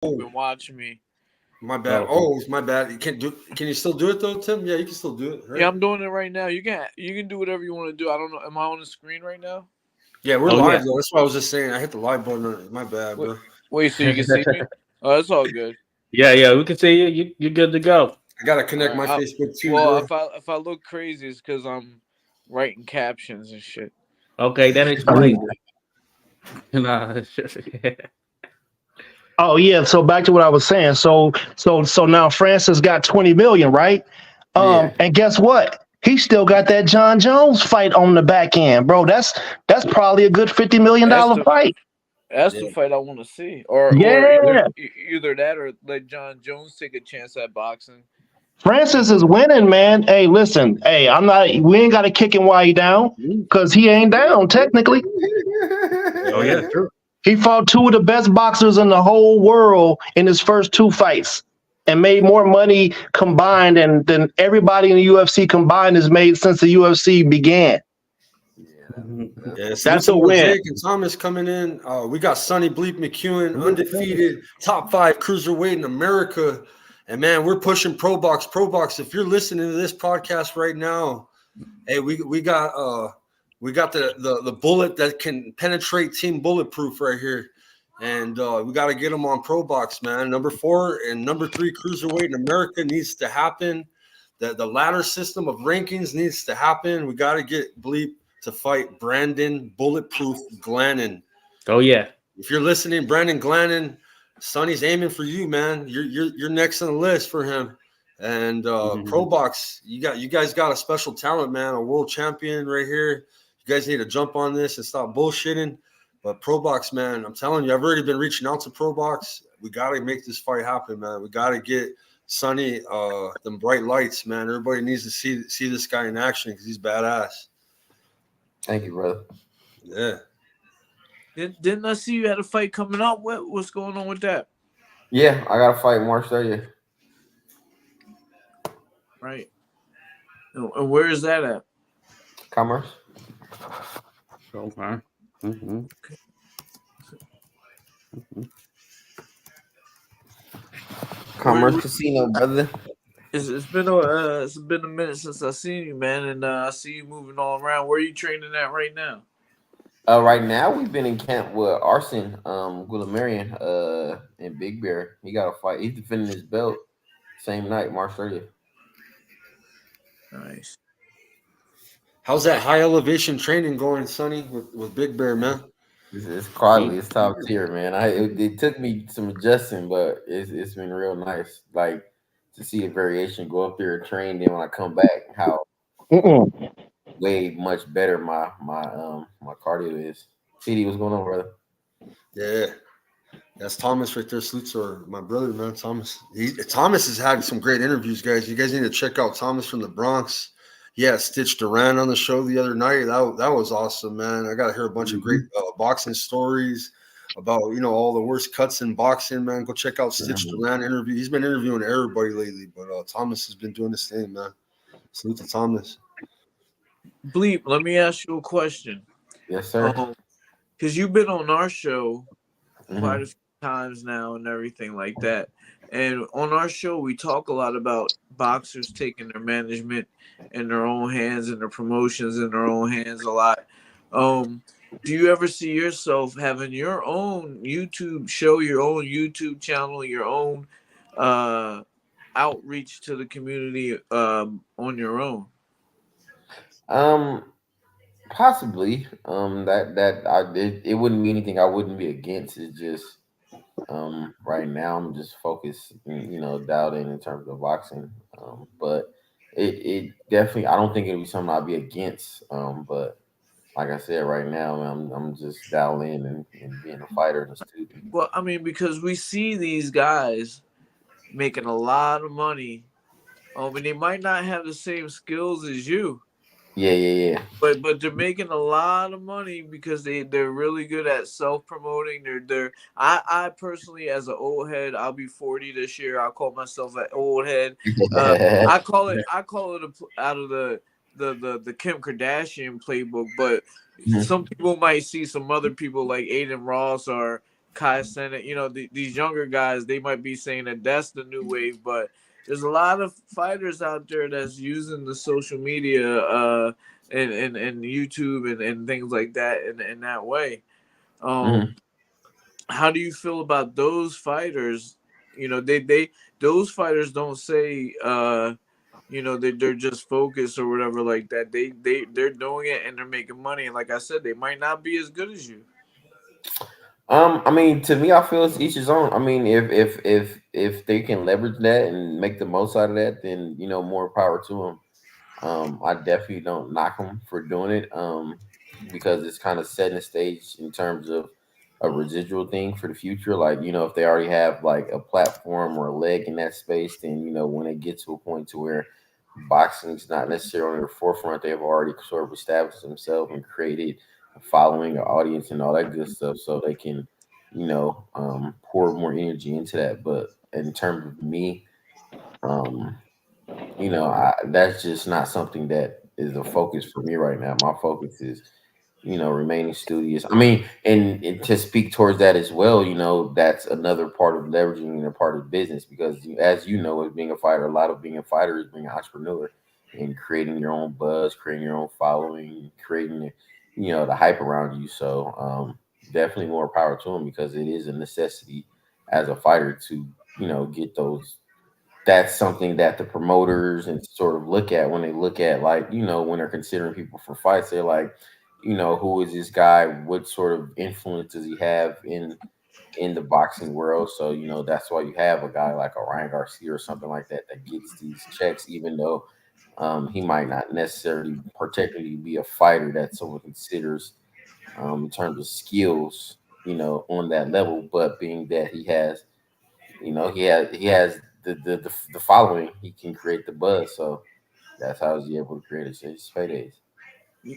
been watching me. My bad. Oh, it's my bad. You can't do. Can you still do it though, Tim? Yeah, you can still do it, right? Yeah, I'm doing it right now. You can do whatever you want to do. I don't know. Am I on the screen right now? Yeah, we're live though. That's what I was just saying. I hit the live button. My bad, Wait, bro. wait, so you can see me? Oh, that's all good. Yeah, we can see you. You're good to go. I gotta All connect right. my Facebook too, Well, bro. if I look crazy, it's because I'm writing captions and shit. Okay, that I mean, explains it. Nah, it's just- oh yeah. So back to what I was saying. So now Francis got 20 million, right? Yeah. And guess what? He still got that John Jones fight on the back end, bro. That's probably a good $50 million That's the fight. that's Yeah. the fight I want to see, or Yeah. either that or let John Jones take a chance at boxing. Francis is winning, man. Hey, listen. Hey, I'm not. We ain't got to kick him while he down, because he ain't down technically. oh yeah, true. He fought two of the best boxers in the whole world in his first two fights, and made more money combined than everybody in the UFC combined has made since the UFC began. Yeah, salute That's to a win. Mosaic and Thomas coming in. We got Sonny, Bleep, McEwen, undefeated, top 5 cruiserweight in America. And man, we're pushing Pro Box. Pro Box, if you're listening to this podcast right now, hey, we got the bullet that can penetrate Team Bulletproof right here. And we got to get them on Pro Box, man. Number 4 and number 3 cruiserweight in America needs to happen. The ladder system of rankings needs to happen. We got to get Bleep to fight Brandon Bulletproof Glannon. Oh yeah. If you're listening, Brandon Glannon, Sonny's aiming for you, man. You're next on the list for him. And Pro Box, you guys got a special talent, man, a world champion right here. You guys need to jump on this and stop bullshitting. But Pro Box, man, I'm telling you, I've already been reaching out to Pro Box. We got to make this fight happen, man. We got to get Sonny them bright lights, man. Everybody needs to see this guy in action because he's badass. Thank you, brother. Yeah. Didn't I see you had a fight coming up? What's going on with that? Yeah, I got to fight March 30th. Right. And where is that at? Commerce. Okay. Mm-hmm. Commerce Casino, brother. It's been a minute since I seen you, man, and I see you moving all around. Where are you training at right now? Right now we've been in camp with Arson Guillemarian in Big Bear. He got a fight. He's defending his belt same night, March 30th. Nice. How's that high elevation training going, Sonny, with Big Bear, man? It's quality. It's top tier, man. It took me some adjusting, but it's been real nice. Like to see a variation, go up there and train. Then when I come back, how way much better my cardio is. CD, what's going on, brother? Yeah. That's Thomas right there. Salutes are my brother, man. Thomas. Thomas has had some great interviews, guys. You guys need to check out Thomas from the Bronx. He had Stitch Duran on the show the other night. That was awesome, man. I got to hear a bunch of great boxing stories about, all the worst cuts in boxing, man. Go check out Stitch Duran interview. He's been interviewing everybody lately, but Thomas has been doing this thing, man. Salute to Thomas. Bleep, let me ask you a question. Yes, sir. Because you've been on our show quite a few times now and everything like that. And on our show, we talk a lot about boxers taking their management in their own hands and their promotions in their own hands a lot. Do you ever see yourself having your own YouTube show, your own YouTube channel, your own outreach to the community on your own? Possibly. It wouldn't be anything I wouldn't be against. It's just right now I'm just focused, dialed in terms of boxing. But it definitely, I don't think it'll be something I'll be against. But like I said, right now I'm just dialed in and being a fighter and a student. Well, I mean, because we see these guys making a lot of money. And they might not have the same skills as you. Yeah. But they're making a lot of money because they're really good at self-promoting. I personally, as an old head, I'll be 40 this year. I call myself an old head. I call it out of the Kim Kardashian playbook. But some people might see some other people like Aiden Ross or Kai Cenat, these younger guys, they might be saying that that's the new wave, but there's a lot of fighters out there that's using the social media and YouTube and things like that in that way. How do you feel about those fighters? Those fighters don't say they're just focused or whatever like that. They're doing it and they're making money. And like I said, they might not be as good as you. I mean, to me, I feel it's each his own. I mean, if they can leverage that and make the most out of that, then more power to them. I definitely don't knock them for doing it. Because it's kind of setting the stage in terms of a residual thing for the future. Like, if they already have like a platform or a leg in that space, then when they get to a point to where boxing's not necessarily on the forefront, they've already sort of established themselves and created a following, an audience, and all that good stuff, so they can, pour more energy into that. But in terms of me, that's just not something that is a focus for me right now. My focus is, remaining studious. I mean, and to speak towards that as well, that's another part of leveraging and a part of business, because as as being a fighter, a lot of being a fighter is being an entrepreneur and creating your own buzz, creating your own following, creating, the hype around you. So definitely more power to them, because it is a necessity as a fighter to, get those. That's something that the promoters and sort of look at when they look at, like, when they're considering people for fights. They're like, who is this guy? What sort of influence does he have in the boxing world? So, that's why you have a guy like a Ryan Garcia or something like that that gets these checks, even though he might not necessarily particularly be a fighter that someone considers in terms of skills, on that level. But being that he has, he has the following, he can create the buzz. So that's how he's able to create his paydays.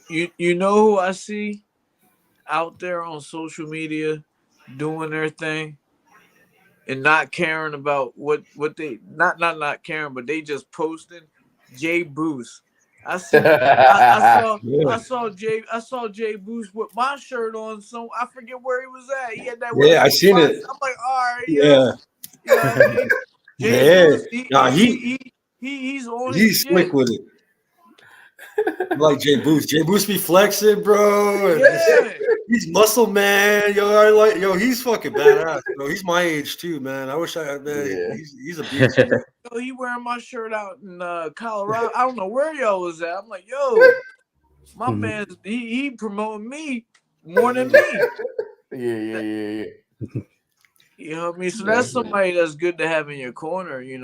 You know who I see out there on social media doing their thing and not caring about what they not caring, but they just posting Jay Boost. I see. Yeah, I saw Jay Boost with my shirt on. So I forget where he was at. He had that yeah, I wonderful seen box. it. I'm like, all right, Yeah, you know what I mean. Jay yeah. Boost, Nah, he's on his he's slick shit. with it. I like Jay Boost. Jay Boost be flexing, bro. And Yeah. he's muscle man. He's fucking badass, bro. He's my age too, man. I wish I had, man. Yeah. He's a beast, man. He wearing my shirt out in Colorado. I don't know where y'all was at. I'm like, yo, my man, he promoting me more than me. Yeah. You know what I mean? So that's somebody that's good to have in your corner, Yeah.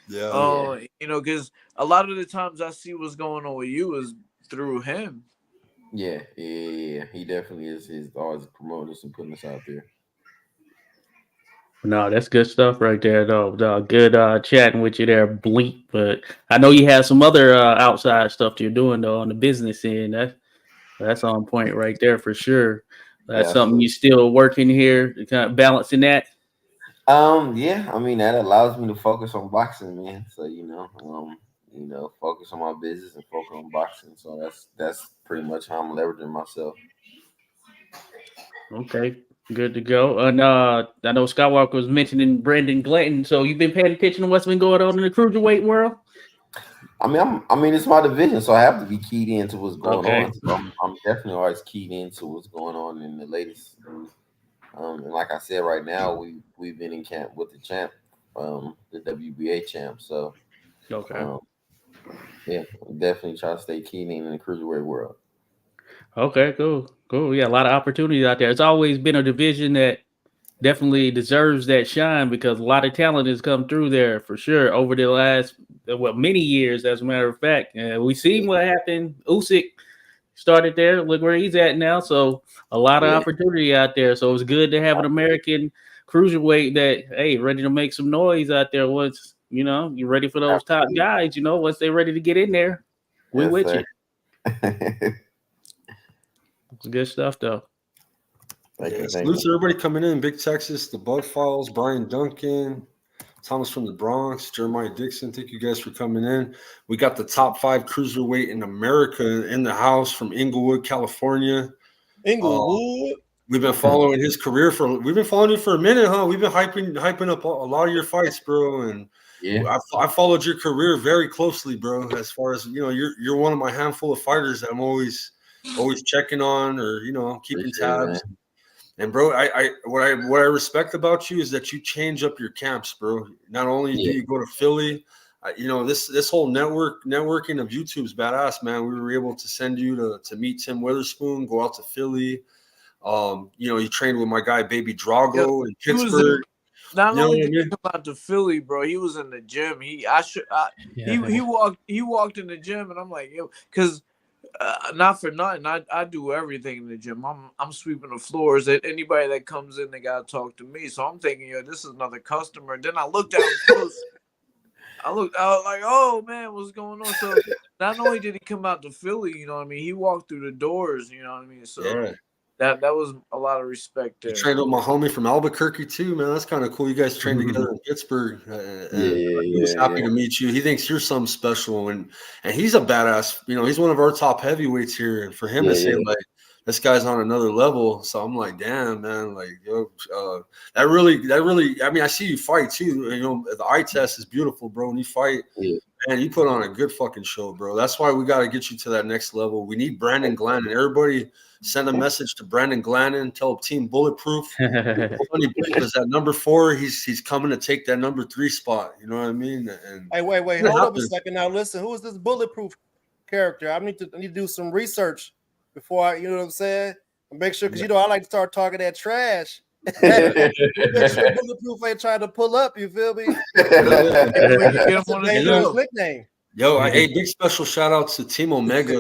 because a lot of the times I see what's going on with you is through him. Yeah. He definitely is. He's always promoting us and putting us out there. No, that's good stuff right there, though. Good chatting with you there, Bleep. But I know you have some other outside stuff you're doing though on the business end. That's on point right there for sure. That's Yeah, something you still working here, kind of balancing that. Yeah, I mean, that allows me to focus on boxing, man. So, focus on my business and focus on boxing. So that's pretty much how I'm leveraging myself. Okay, good to go. And I know Skywalker was mentioning Brendan Glanton. So you've been paying attention to what's been going on in the cruiserweight world? I mean, it's my division, so I have to be keyed into what's going Okay. on. So I'm definitely always keyed into what's going on in the latest. And like I said, right now we've been in camp with the champ, the WBA champ. So Okay. yeah, definitely try to stay keyed in the cruiserweight world. Okay, cool. Yeah, a lot of opportunities out there. It's always been a division that definitely deserves that shine because a lot of talent has come through there for sure over the last many years. As a matter of fact, we seen what happened. Usyk started there. Look where he's at now. So a lot of Yeah, opportunity out there. So it's good to have an American cruiserweight that ready to make some noise out there. Once you're ready for those top absolutely. guys. Once they're ready to get in there, we Yes, with sir. you. It's good stuff though. Thank you. Salute to everybody coming in. Big Texas, the Bug Files, Brian Duncan, Thomas from the Bronx, Jeremiah Dixon. Thank you guys for coming in. We got the top 5 cruiserweight in America in the house from Inglewood, California. Inglewood. We've been following his career we've been following you for a minute, huh? We've been hyping up a lot of your fights, bro. And I followed your career very closely, bro. As far as you're one of my handful of fighters that I'm always checking on, or keeping tabs. Man. And bro, what I respect about you is that you change up your camps, bro. Not only do you go to Philly, this whole networking of YouTube's badass, man. We were able to send you to meet Tim Witherspoon, go out to Philly. You trained with my guy Baby Drago in Pittsburgh. Not only did he come out to Philly, bro, he was in the gym. He walked in the gym, and I'm like, yo, because not for nothing, I do everything in the gym. I'm sweeping the floors. Anybody that comes in, they gotta talk to me. So I'm thinking, yo, this is another customer. Then I looked at him close. I was like, oh man, what's going on? So not only did he come out to Philly, you know what I mean, he walked through the doors, you know what I mean. So that was a lot of respect there. You trained with my homie from Albuquerque too, man. That's kind of cool. You guys trained together in Pittsburgh. He was happy to meet you. He thinks you're something special, and he's a badass. He's one of our top heavyweights here. And for him to say like this guy's on another level, so I'm like, damn, man, like that really. I mean, I see you fight too. The eye test is beautiful, bro. When you fight, man, you put on a good fucking show, bro. That's why we got to get you to that next level. We need Brandon Glenn, and everybody. Send a message to Brandon Glennon. Tell Team Bulletproof. Sonny Bleep is at number 4. He's coming to take that number 3 spot. You know what I mean? And hey, wait, hold up a second now. Listen, who is this Bulletproof character? I need to do some research before I, you know what I'm saying? Make sure, because I like to start talking that trash. Make sure Bulletproof ain't trying to pull up. You feel me? Nickname. Yo, hey, big special shout out to Team Omega.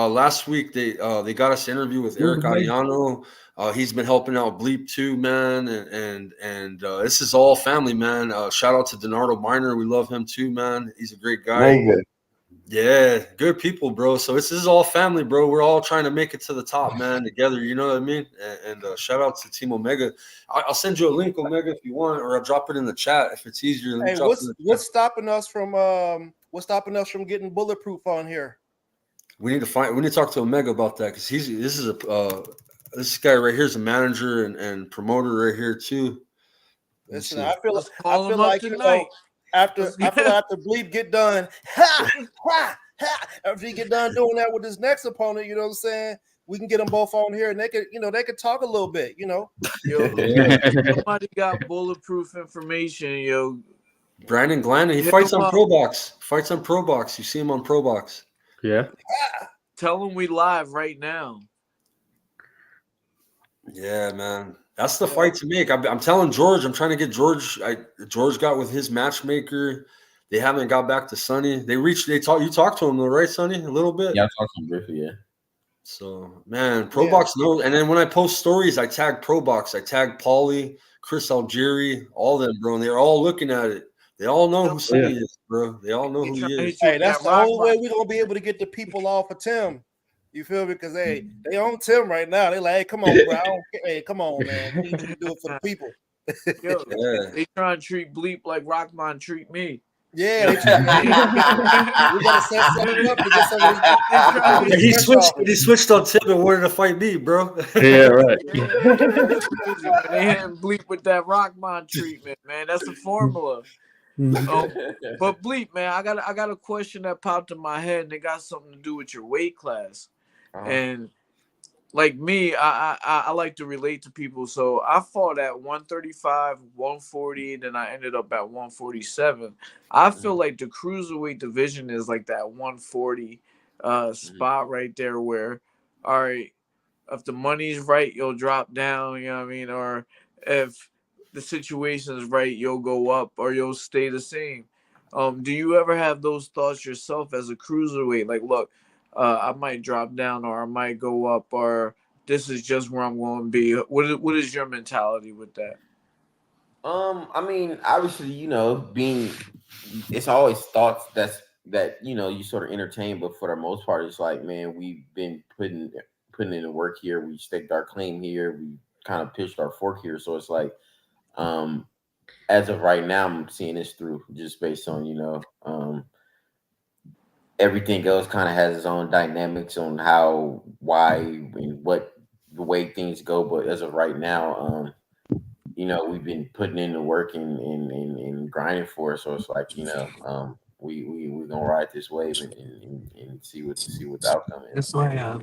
Last week they got us an interview with Eric Ariano. He's been helping out Bleep too, man, and this is all family, man. Shout out to Donardo Miner. We love him too, man. He's a great guy. Yeah, good people, bro. So this is all family, bro. We're all trying to make it to the top, man, together. You know what I mean? And shout out to Team Omega. I'll send you a link, Omega, if you want, or I'll drop it in the chat if it's easier. Hey, what's stopping us from getting Bulletproof on here? We need to talk to Omega about that, because this guy right here is a manager and promoter right here too. Listen, I feel like after Bleep get done, after he get done doing that with his next opponent, you know what I'm saying? We can get them both on here, and they could talk a little bit, Yo, somebody got Bulletproof information, yo. Brandon Glenn, he fights on Pro Box. You see him on Pro Box. Yeah. Tell him we live right now. Yeah, man. That's the fight to make. I'm telling George. I'm trying to get George. George got with his matchmaker. They haven't got back to Sonny. You talked to him though, right, Sonny? A little bit? Yeah, I talked to him briefly, yeah. So, man, Pro Box knows. And then when I post stories, I tag Pro Box. I tag Paulie, Chris Algieri, all them, bro. And they're all looking at it. They all know who Sonny is, bro. They all know who he is. Hey, that's the only way we're gonna be able to get the people off of Tim. You feel me? Because they own Tim right now. They like, hey, come on, bro. Hey, come on, man. We need you to do it for the people. Yo, they trying to treat Bleep like Rockman treat me. Yeah, we gotta set something up to get some of these. He switched on Tim and wanted to fight me, bro. Yeah, right. They had Bleep with that Rockman treatment, man. That's the formula. But Bleep, man, I got a question that popped in my head, and it got something to do with your weight class. And like me, I like to relate to people. So I fought at 135, 140, then I ended up at 147. I feel like the cruiserweight division is like that 140 spot right there where, all right, if the money's right, you'll drop down, you know what I mean? Or if the situation is right, you'll go up or you'll stay the same. Do you ever have those thoughts yourself as a cruiserweight? Like, look, I might drop down or I might go up, or this is just where I'm going to be. What is your mentality with that? I mean, obviously, it's always thoughts that you sort of entertain, but for the most part, it's like, man, we've been putting in the work here. We staked our claim here. We kind of pitched our fork here. So it's like, as of right now, I'm seeing this through just based on, everything else kind of has its own dynamics on how, why, and what the way things go. But as of right now, we've been putting in the work and grinding for it. So it's like, we're gonna ride this wave and see what the outcome is. That's why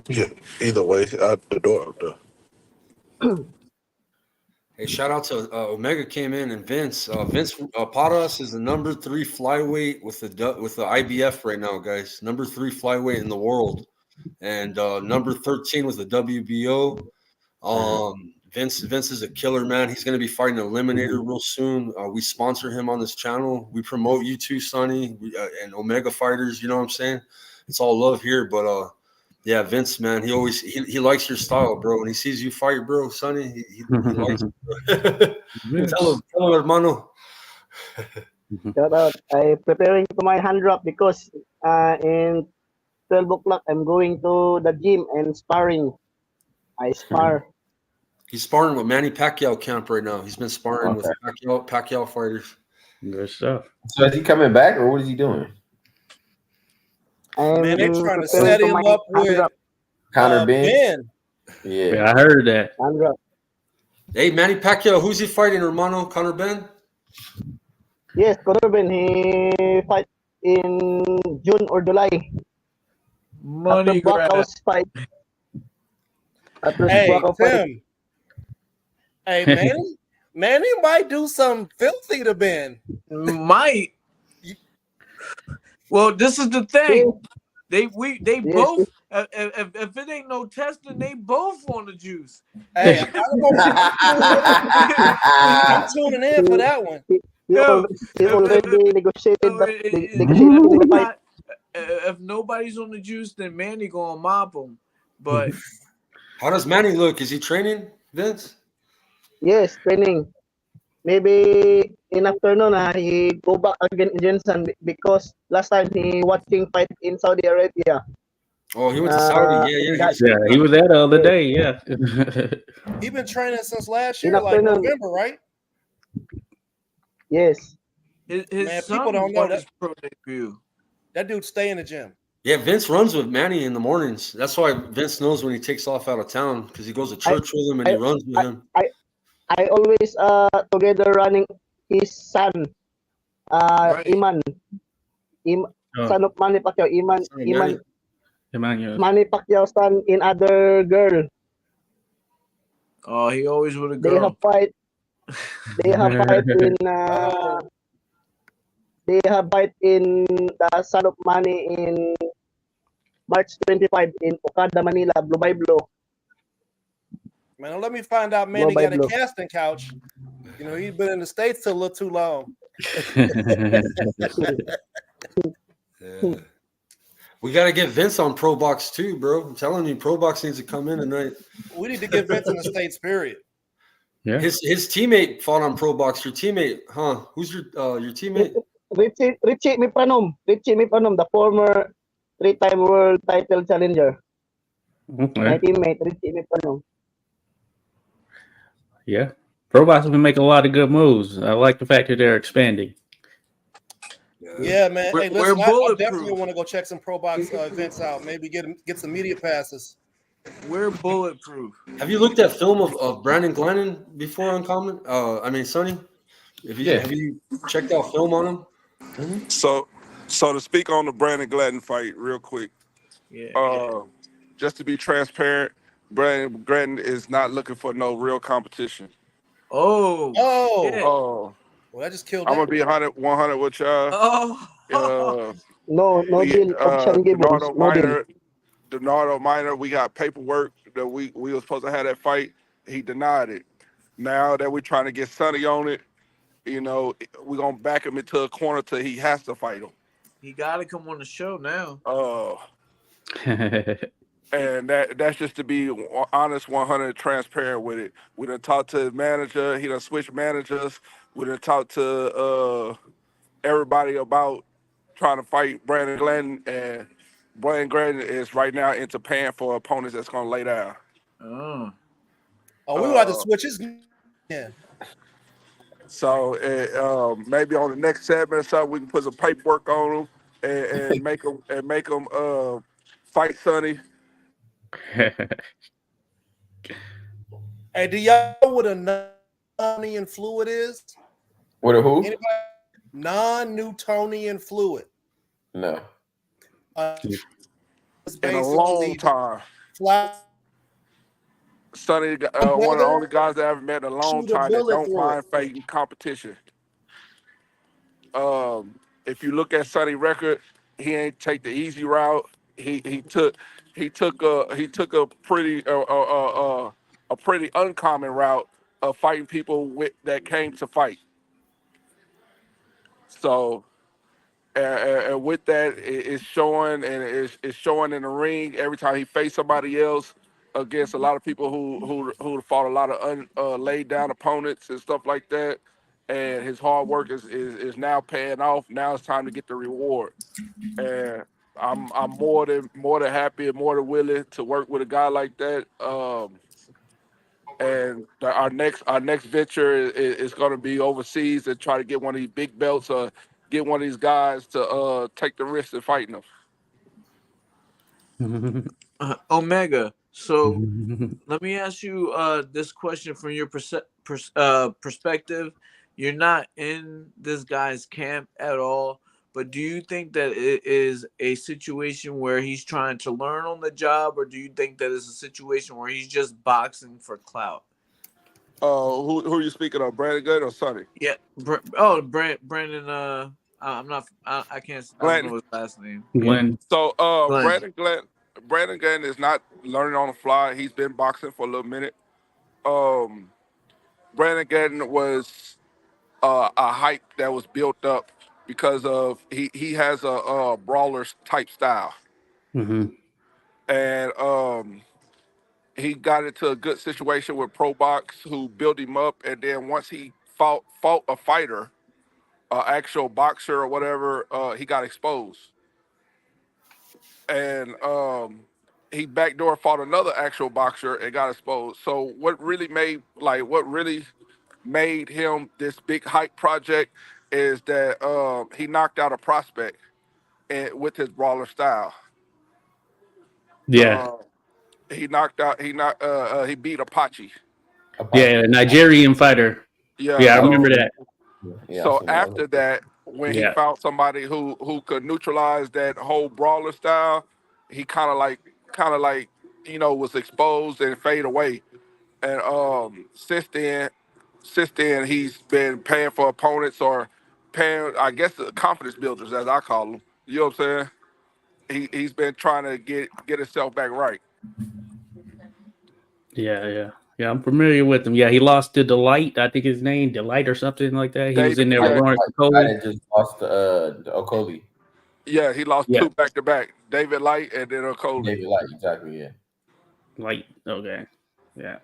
either way, out the door. Hey, shout out to Omega came in, and Vince. Vince Paras is the number 3 flyweight with the IBF right now, guys. Number 3 flyweight in the world, and number 13 was the WBO. Vince is a killer, man. He's going to be fighting an eliminator real soon. We sponsor him on this channel. We promote you too, Sonny, and Omega fighters. You know what I'm saying? It's all love here, but yeah, Vince, man, he likes your style, bro. When he sees you fight, bro, Sonny, he likes it. Tell him, hermano. Shout out. I'm preparing for my hand drop because in 12 o'clock I'm going to the gym and sparring. I spar. He's sparring with Manny Pacquiao camp right now. He's been sparring with Pacquiao fighters. Good stuff. So is he coming back, or what is he doing? Man, they trying to set him up with Conor Ben. Yeah, I heard that. Hey, Manny Pacquiao, who's he fighting, hermano? Conor Ben? Yes, Conor Ben. He fight in June or July. Money After Brockhouse fight. Hey, Tim. Hey, Manny might do something filthy to Ben. Might. Well, this is the thing. They both. If it ain't no testing, they both want the juice. Hey, I'm tuning in for that one. He already negotiated the fight. If nobody's on the juice, then Manny gonna mop him. But how does Manny look? Is he training, Vince? Yes, training. Maybe in afternoon, he go back again in Jensen because last time he watching fight in Saudi Arabia. Oh, he went to Saudi. Yeah, he was there the other day. Yeah. He been training since last year, like November, right? Yes. His Man, son people don't know that. Pro debut. That dude stay in the gym. Yeah, Vince runs with Manny in the mornings. That's why Vince knows when he takes off out of town because he goes to church with him and he runs with him. I always together running his son, Right. Iman, son of Manny Pacquiao, Manny Pacquiao's son in other girl. Oh, he always with a They girl. have fight. They have fight in. They have fight in the son of Manny in March 25 in Okada, Manila, Blue by Blue. Man, let me find out Manny got a casting couch. You know, he's been in the States a little too long. Yeah. We got to get Vince on Pro Box too, bro. I'm telling you, Pro Box needs to come in tonight. We need to get Vince in the States, period. Yeah. His teammate fought on Pro Box. Your teammate, huh? Who's your teammate? Richie Mipanom, the former 3-time world title challenger. Okay. My teammate, Richie Mipanom. Yeah. Pro Box have been making a lot of good moves. I like the fact that they're expanding. Yeah, man. Hey, We're listen, I bulletproof. definitely want to go check some Pro Box events out. Maybe get some media passes. We're bulletproof. Have you looked at film of Brandon Glennon before, Uncommon? Sonny? Have you checked out film on him? Mm-hmm. So to speak on the Brandon Gladden fight real quick, just to be transparent, Brandon Gladden is not looking for no real competition. Oh. Well, I just killed I'm going to be 100 with y'all. No deal. Option Gibbons. No deal. Donardo Minor, we got paperwork that we were supposed to have that fight. He denied it. Now that we're trying to get Sonny on it, we're going to back him into a corner till he has to fight him. He got to come on the show now. And that's just to be honest, 100 transparent with it. We done talked to his manager. He done switched managers. We done talked to everybody about trying to fight Brandon Glenn. And Brandon Glenn is right now into paying for opponents that's going to lay down. Oh, we want to switch his. Yeah. So maybe on the next segment or something, we can put some paperwork on him and make him fight Sonny. Hey, do y'all know what a non-Newtonian fluid is? What a who? Anybody? Non-Newtonian fluid. No. It's In a long time. flat. Sonny, one of the only guys that I ever met in a long Shoot a time that bullet don't through mind it. fighting competition. If you look at Sonny record, he ain't take the easy route. He took a pretty uncommon route of fighting people that came to fight. So and with that, it's showing, and it's showing in the ring every time he faced somebody else against a lot of people who fought a lot of laid down opponents and stuff like that. And his hard work is now paying off. Now it's time to get the reward. And I'm more than happy and more than willing to work with a guy like that. And our next venture is going to be overseas and try to get one of these big belts or get one of these guys to take the risk of fighting them. Omega. So let me ask you this question from your perspective. You're not in this guy's camp at all, but do you think that it is a situation where he's trying to learn on the job, or do you think that it's a situation where he's just boxing for clout? Who are you speaking of, Brandon Good or Sonny? Yeah. Brandon. I'm not. I can't. I don't know his last name. Glenn. So Glenn. Brandon Glenn is not learning on the fly. He's been boxing for a little minute. Brandon Glenn was a hype that was built up because of he has a brawler type style, and he got into a good situation with Pro Box, who built him up, and then once he fought a fighter, actual boxer or whatever, he got exposed, and he backdoor fought another actual boxer and got exposed. So what really made him this big hype project is that he knocked out a prospect with his brawler style. Yeah. He beat Apache. Yeah, Nigerian fighter. Yeah, I remember that. Yeah, So after that, when he found somebody who could neutralize that whole brawler style, he kind of like was exposed and fade away. And since then he's been paying for opponents or paying, I guess, the confidence builders, as I call them. You know what I'm saying? He's been trying to get himself back right. Yeah, I'm familiar with him. Yeah, he lost to Delight. I think his name Delight or something like that. He was in there with Lawrence Okoli. I just lost Okoli. Yeah, he lost 2 back to back. David Light and then Okoli. David Light, exactly. Yeah. Light. Okay. Yeah.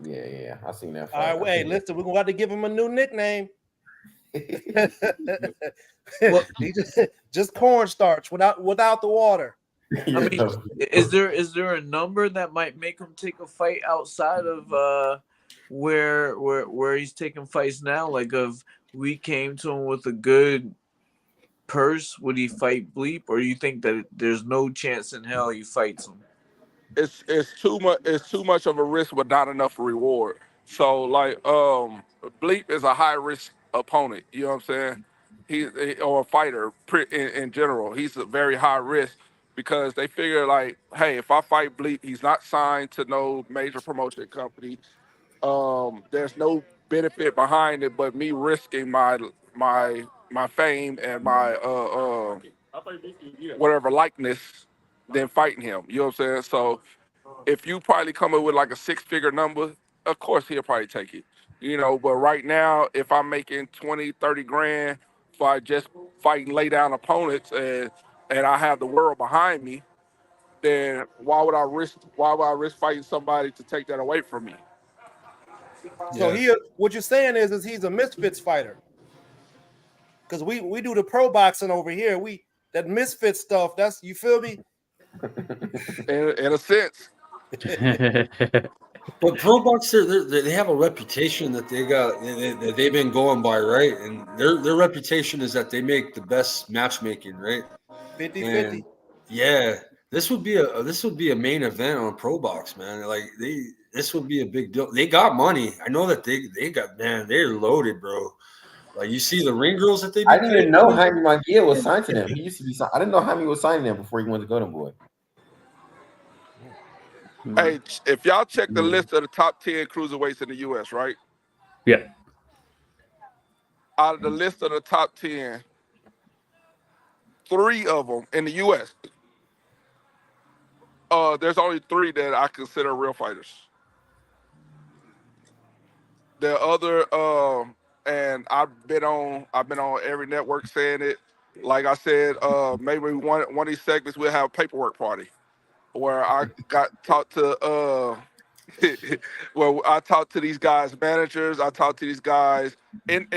Yeah. I seen that. All right, hey, listen, we're gonna have to give him a new nickname. Well, he just cornstarch without the water. I mean, is there a number that might make him take a fight outside of where he's taking fights now? Like, if we came to him with a good purse, would he fight Bleep, or you think that there's no chance in hell he fights him? It's too much. It's too much of a risk, but not enough reward. So like, Bleep is a high risk opponent. You know what I'm saying? Or a fighter in general. He's a very high risk because they figure like, hey, if I fight Bleep, he's not signed to no major promotion company. There's no benefit behind it, but me risking my fame and my whatever likeness than fighting him. You know what I'm saying? So if you probably come up with like a 6-figure number, of course he'll probably take it. You know, but right now, if I'm making 20, 30 grand for just fighting lay down opponents and I have the world behind me, then why would I risk fighting somebody to take that away from me? So what you're saying is he's a misfits fighter. Because we do the pro boxing over here. That misfit stuff, that's, you feel me? In a sense. But pro boxers, they have a reputation that that they've been going by, right? And their reputation is that they make the best matchmaking, right? 50-50. Yeah, this would be a main event on Pro Box, man. Like this would be a big deal. They got money. I know that they got, man, they're loaded, bro. Like you see the ring girls that they. I didn't even know Jaime Munguia was signed to them. He used to be signed. I didn't know Jaime was signing them before he went to Golden Boy. Hey, if y'all check the list of the top 10 cruiserweights in the U.S., right? Yeah. Out of the list of the top 10, 3 of them in the U.S., there's only 3 that I consider real fighters. The other, and I've been on every network saying it. Like I said, maybe one of these segments we'll have a paperwork party where I got talked to. Well, I talked to these guys' managers. I talked to these guys in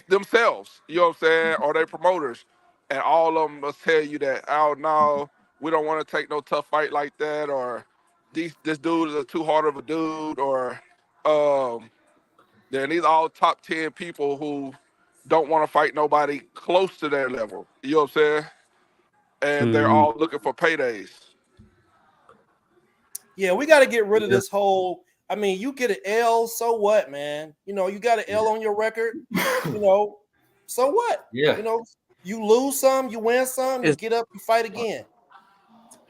themselves. You know what I'm saying? Or they promoters, and all of them must tell you that, oh no, we don't want to take no tough fight like that, or this dude is too hard of a dude, or then these all top 10 people who don't want to fight nobody close to their level. You know what I'm saying? And they're all looking for paydays. Yeah, we got to get rid of this whole. I mean, you get an L, so what, man? You know, you got an L on your record. You know, so what? Yeah. You know, you lose some, you win some, you get up, you fight again.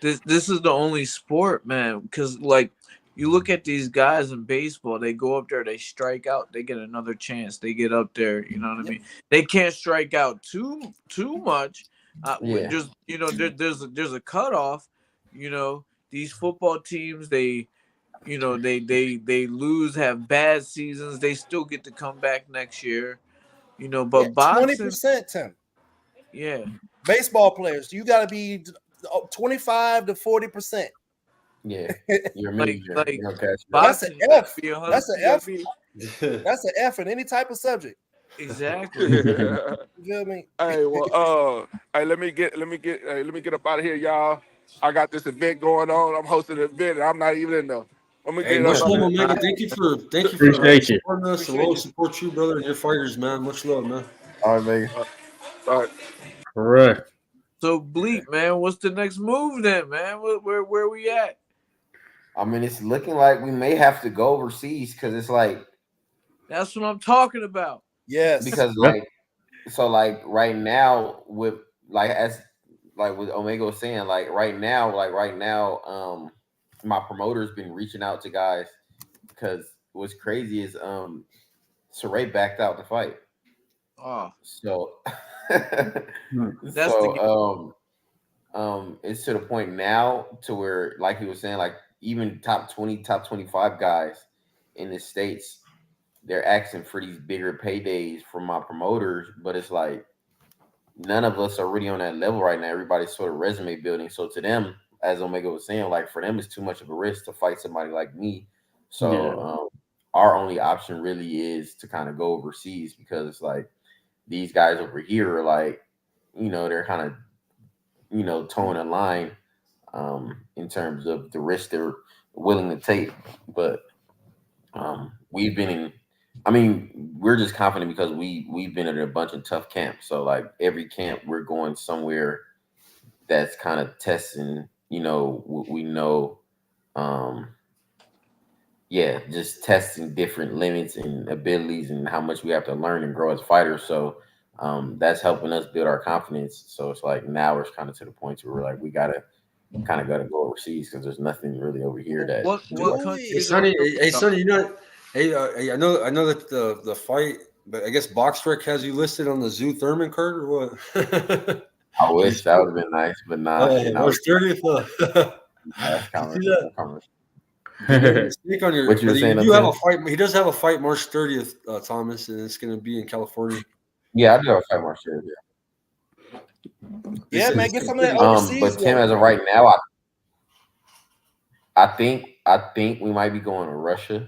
This is the only sport, man, because like you look at these guys in baseball, they go up there, they strike out, they get another chance, they get up there. You know what I mean? They can't strike out too much. Just there's a cutoff. You know, these football teams, they lose, have bad seasons, they still get to come back next year. You know, but boxing, 20%, Tim. Yeah. Baseball players, you got to be 25 to 40%. Yeah, you're a major. That's an F. That's an F. That's an F in any type of subject. Exactly. You feel me? Hey, well, hey, let me get up out of here, y'all. I got this event going on. I'm hosting an event, and I'm not even in there. I'm gonna get much up. love, Omega. Thank you for Appreciate you. supporting us. And we'll support you, brother, and your fighters, man. Much love, man. All right, man. All right. Correct. So Bleep, man, what's the next move then, man? Where we at? I mean, it's looking like we may have to go overseas because it's like. That's what I'm talking about. Yes. Because right now with with Omega was saying, right now, my promoter's been reaching out to guys because what's crazy is Saray backed out the fight. Oh. So That's it's to the point now to where, like he was saying, like even top 20, top 25 guys in the States, they're asking for these bigger paydays from my promoters, but it's like none of us are really on that level right now. Everybody's sort of resume building. So to them, as Omega was saying, like for them, it's too much of a risk to fight somebody like me. So our only option really is to kind of go overseas because it's like these guys over here are like, they're kind of, towing a line in terms of the risk they're willing to take. But we've been in. I mean, we're just confident because we've been in a bunch of tough camps. So like every camp, we're going somewhere that's kind of testing, what we know. Just testing different limits and abilities and how much we have to learn and grow as fighters. So that's helping us build our confidence. So it's like now we're kind of to the point where we're like, we gotta go overseas because there's nothing really over here that. What country? Hey Sonny, I know that the fight, but I guess BoxRec has you listed on the Zoo Thurman card or what? I wish that would have been nice, but nah. March 30th. What you were saying? You have a fight. He does have a fight March 30th, Thomas, and it's going to be in California. Yeah, I do have a fight March 30th. Yeah, man, get some of that overseas. But Tim, as of right now, I think we might be going to Russia,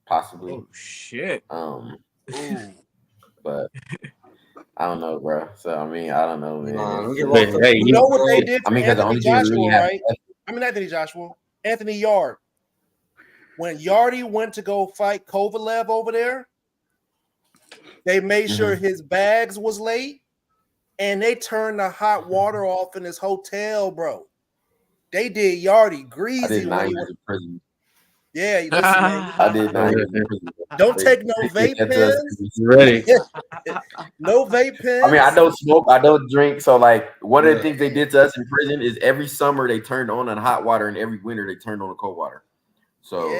possibly. Oh shit. But I don't know, bro. So I mean, I don't know, man. You know what they did to Anthony Joshua, really right? Anthony Yard. When Yardy went to go fight Kovalev over there, they made sure his bags was late, and they turned the hot water off in his hotel, bro. They did Yardy greasy. I did 9 years in prison. Yeah, listen, man. I did not. He was in prison. Don't take no vape pens. Ready? No vape pens. I mean, I don't smoke, I don't drink. So, like, one of the things they did to us in prison is every summer they turned on hot water, and every winter they turned on the cold water. So,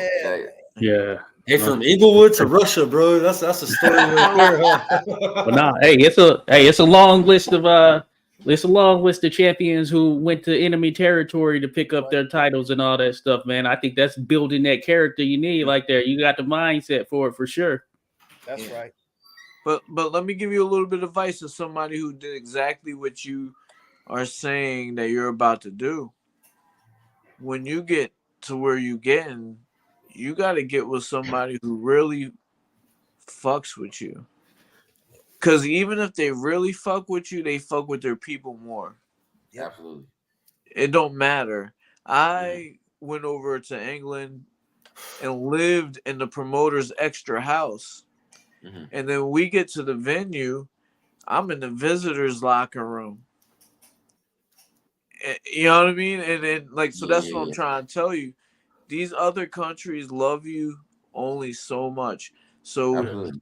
Yeah. Hey, from Inglewood to Russia, bro. That's a story right there, huh? But nah, it's a long list of champions who went to enemy territory to pick up their titles and all that stuff, man. I think that's building that character you need, like there. You got the mindset for it for sure. That's right. But let me give you a little bit of advice as somebody who did exactly what you are saying that you're about to do. When you get to where you getting, you got to get with somebody who really fucks with you. Because even if they really fuck with you, they fuck with their people more. Yeah, absolutely. It don't matter. I went over to England and lived in the promoter's extra house. Mm-hmm. And then we get to the venue, I'm in the visitors' locker room. You know what I mean? And then, like, so that's what I'm trying to tell you. These other countries love you only so much. So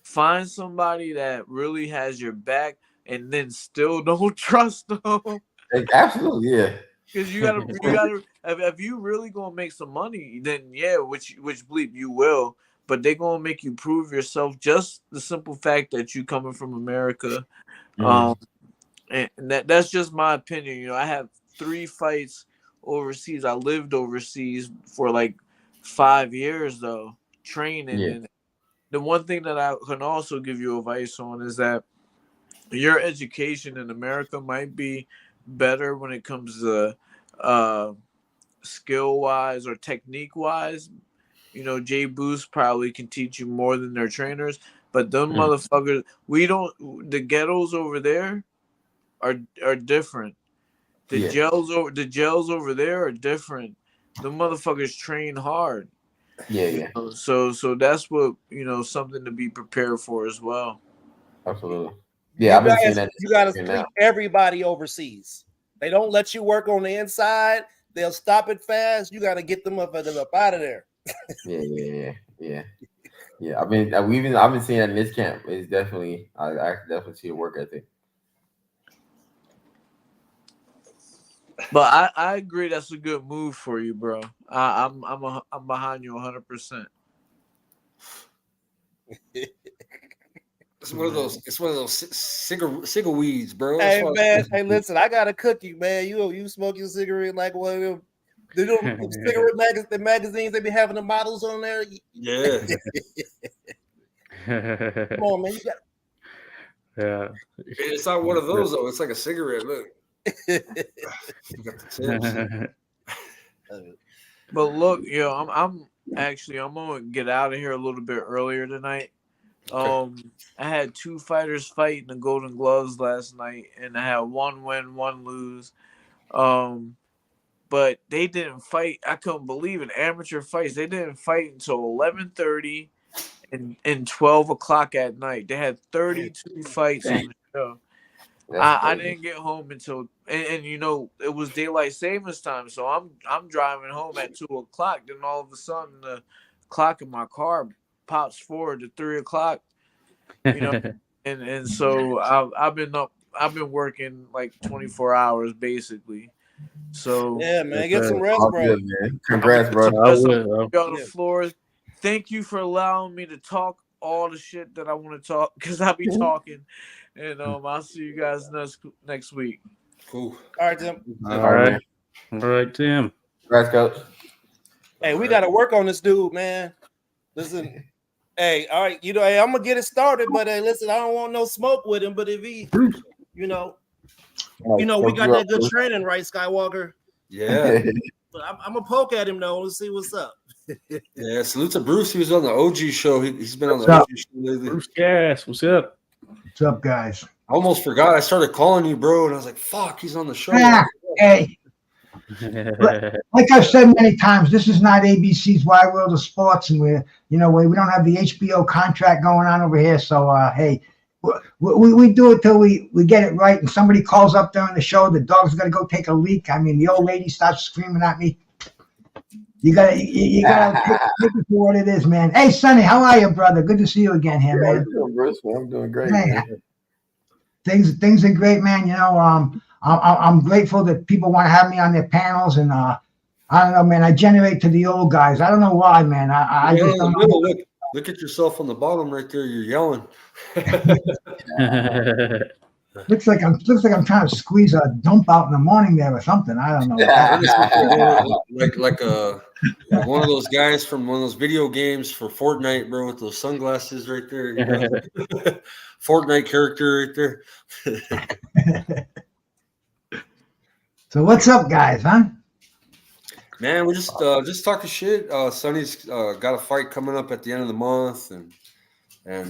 find somebody that really has your back and then still don't trust them. Absolutely, yeah. Because you gotta if you really gonna make some money, then yeah, which Bleep you will, but they gonna make you prove yourself. Just the simple fact that you coming from America. And that's just my opinion. You know, I have 3 fights overseas. I lived overseas for like 5 years though, training. And the one thing that I can also give you advice on is that your education in America might be better when it comes to skill wise or technique wise. You know, Jay Boost probably can teach you more than their trainers, but them motherfuckers, the ghettos over there are different. The gels over there are different. The motherfuckers train hard. Yeah. So that's what, you know, something to be prepared for as well. Absolutely. Yeah, I've been seeing that. You gotta treat everybody overseas. They don't let you work on the inside. They'll stop it fast. You gotta get them up out of there. Yeah. I've been seeing that in this camp. It's definitely I definitely see a work ethic. But I agree that's a good move for you, bro. I'm behind you 100%. It's one of those cigar weeds, bro. Hey man, hey listen, I got a cookie, man. You smoke your cigarette like one of them. The cigarette magazines they be having the models on there. Yeah. Come on, man. It's not one of those though. It's like a cigarette. Look. But look, I'm gonna get out of here a little bit earlier tonight. I had 2 fighters fight in the Golden Gloves last night, and I had 1 win, 1 lose. But they didn't fight. I couldn't believe it. Amateur fights. They didn't fight until 11:30 and 12 o'clock at night. They had 32 fights on the show. I didn't get home until and you know it was daylight savings time, so I'm driving home at 2 o'clock. Then all of a sudden the clock in my car pops forward to 3 o'clock. You know, and so I've been working like 24 hours basically. So yeah, man, get some rest, bro. Good, man. Congrats, bro. I will. On the floor. Thank you for allowing me to talk all the shit that I want to talk because I'll be talking. And I'll see you guys next week. Cool. All right, Tim. All right, Tim. Congrats, coach. Hey, we got to work on this dude, man. Listen, hey, all right, hey, I'm gonna get it started, but hey, listen, I don't want no smoke with him. But if he, we got that good training, right, Skywalker? Yeah. But I'm gonna poke at him though. Let's see what's up. Yeah, salute to Bruce. He was on the OG show. He's been on the OG show lately. Bruce Gas, what's up? What's up, guys? I almost forgot. I started calling you, bro, and I was like, "Fuck, he's on the show." Hey, like I've said many times, this is not ABC's Wide World of Sports, and we don't have the HBO contract going on over here. So, hey, we do it till we get it right. And somebody calls up during the show, the dog's got to go take a leak. I mean, the old lady starts screaming at me. You gotta take it for what it is, man. Hey, Sonny, how are you, brother? Good to see you again here, man. I'm doing great, Hey, man. things are great, man. You know, I'm grateful that people want to have me on their panels, and I don't know, man. I generate to the old guys. I don't know why, man. I just don't know. Look at yourself on the bottom right there. You're yelling. Looks like I'm trying to squeeze a dump out in the morning there or something. I don't know. like one of those guys from one of those video games for Fortnite, bro, with those sunglasses right there. You know? Fortnite character right there. So what's up, guys? Huh? Man, we're just talking shit. Sonny's got a fight coming up at the end of the month, and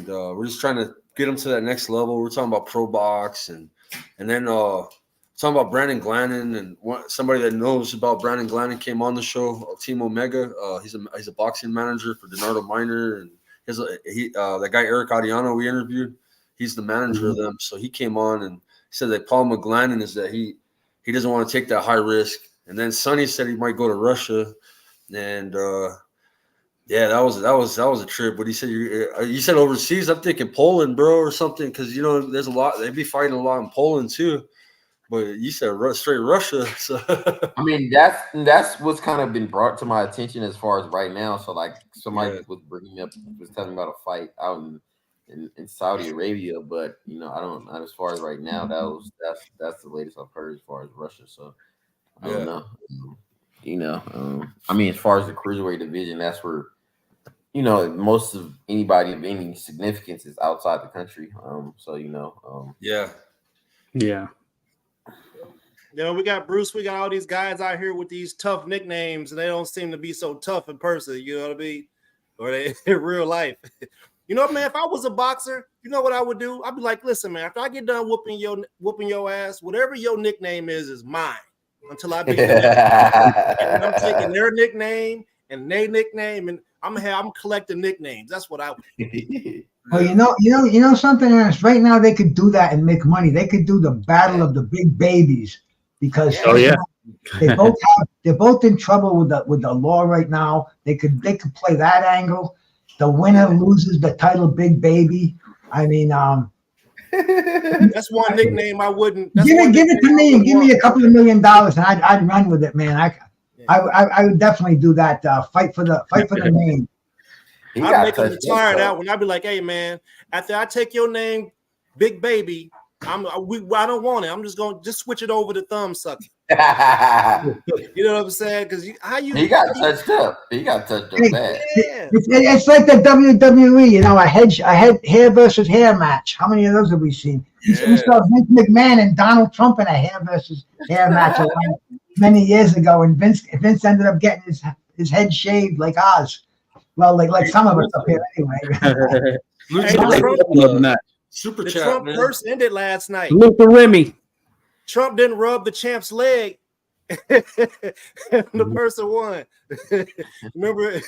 we're just trying to get him to that next level. We're talking about pro box, and then talking about Brandon Glannon, and somebody that knows about Brandon Glannon came on the show, Team Omega. He's a boxing manager for Donardo Minor, and that guy Eric Adiano we interviewed. He's the manager of them, so he came on and said that Paul McGlannon is that he doesn't want to take that high risk. And then Sonny said he might go to Russia, and yeah, that was a trip. But he said you said overseas. I'm thinking Poland, bro, or something, because you know there's a lot. They'd be fighting a lot in Poland too. But you said straight Russia. So I mean, that's what's kind of been brought to my attention as far as right now. So like somebody was telling me about a fight out in Saudi Arabia, but you know not as far as right now. That's the latest I've heard as far as Russia. So I don't know. I mean, as far as the cruiserweight division, that's where most of anybody of any significance is outside the country. yeah. You know, we got Bruce, we got all these guys out here with these tough nicknames, and they don't seem to be so tough in person, you know what I mean? Or they in real life. You know, man, if I was a boxer, you know what I would do? I'd be like, listen, man, after I get done whooping your ass, whatever your nickname is mine until I beat you. And I'm taking their nickname and their nickname, and I'm collecting nicknames. That's what I would do. Well, you know something, Ernest. Right now, they could do that and make money. They could do the battle of the big babies because they're both in trouble with the law right now. They could play that angle. The winner loses the title, big baby. I mean, that's one nickname I wouldn't. Give it to me and give me a couple of $1 million, and I'd run with it, man. I would definitely do that. Fight for the name. I'd make them retire that one. I'd be like, hey, man, after I take your name, Big Baby, I don't want it. I'm just going to switch it over to Thumb Sucker. You know what I'm saying? Because he got touched up. He got touched up bad. Yeah. It's like the WWE, you know, a hair versus hair match. How many of those have we seen? Yeah. We saw Vince McMahon and Donald Trump in a hair versus hair match many years ago, and Vince ended up getting his head shaved like ours. Well, like some of us up here anyway. Super the chat, Trump man. First ended last night. Look for Remy. Trump didn't rub the champ's leg. The person won. Remember?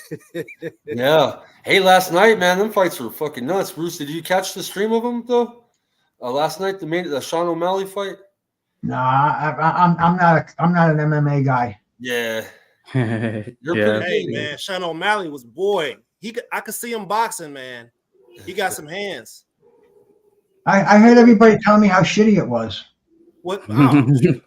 Yeah. Hey, last night, man, them fights were fucking nuts. Bruce, did you catch the stream of them though? Last night, the Sean O'Malley fight. No, I'm not an MMA guy. Yeah. You're pretty hey, man, Sean O'Malley was I could see him boxing, man. He got some hands. I heard everybody tell me how shitty it was. What? It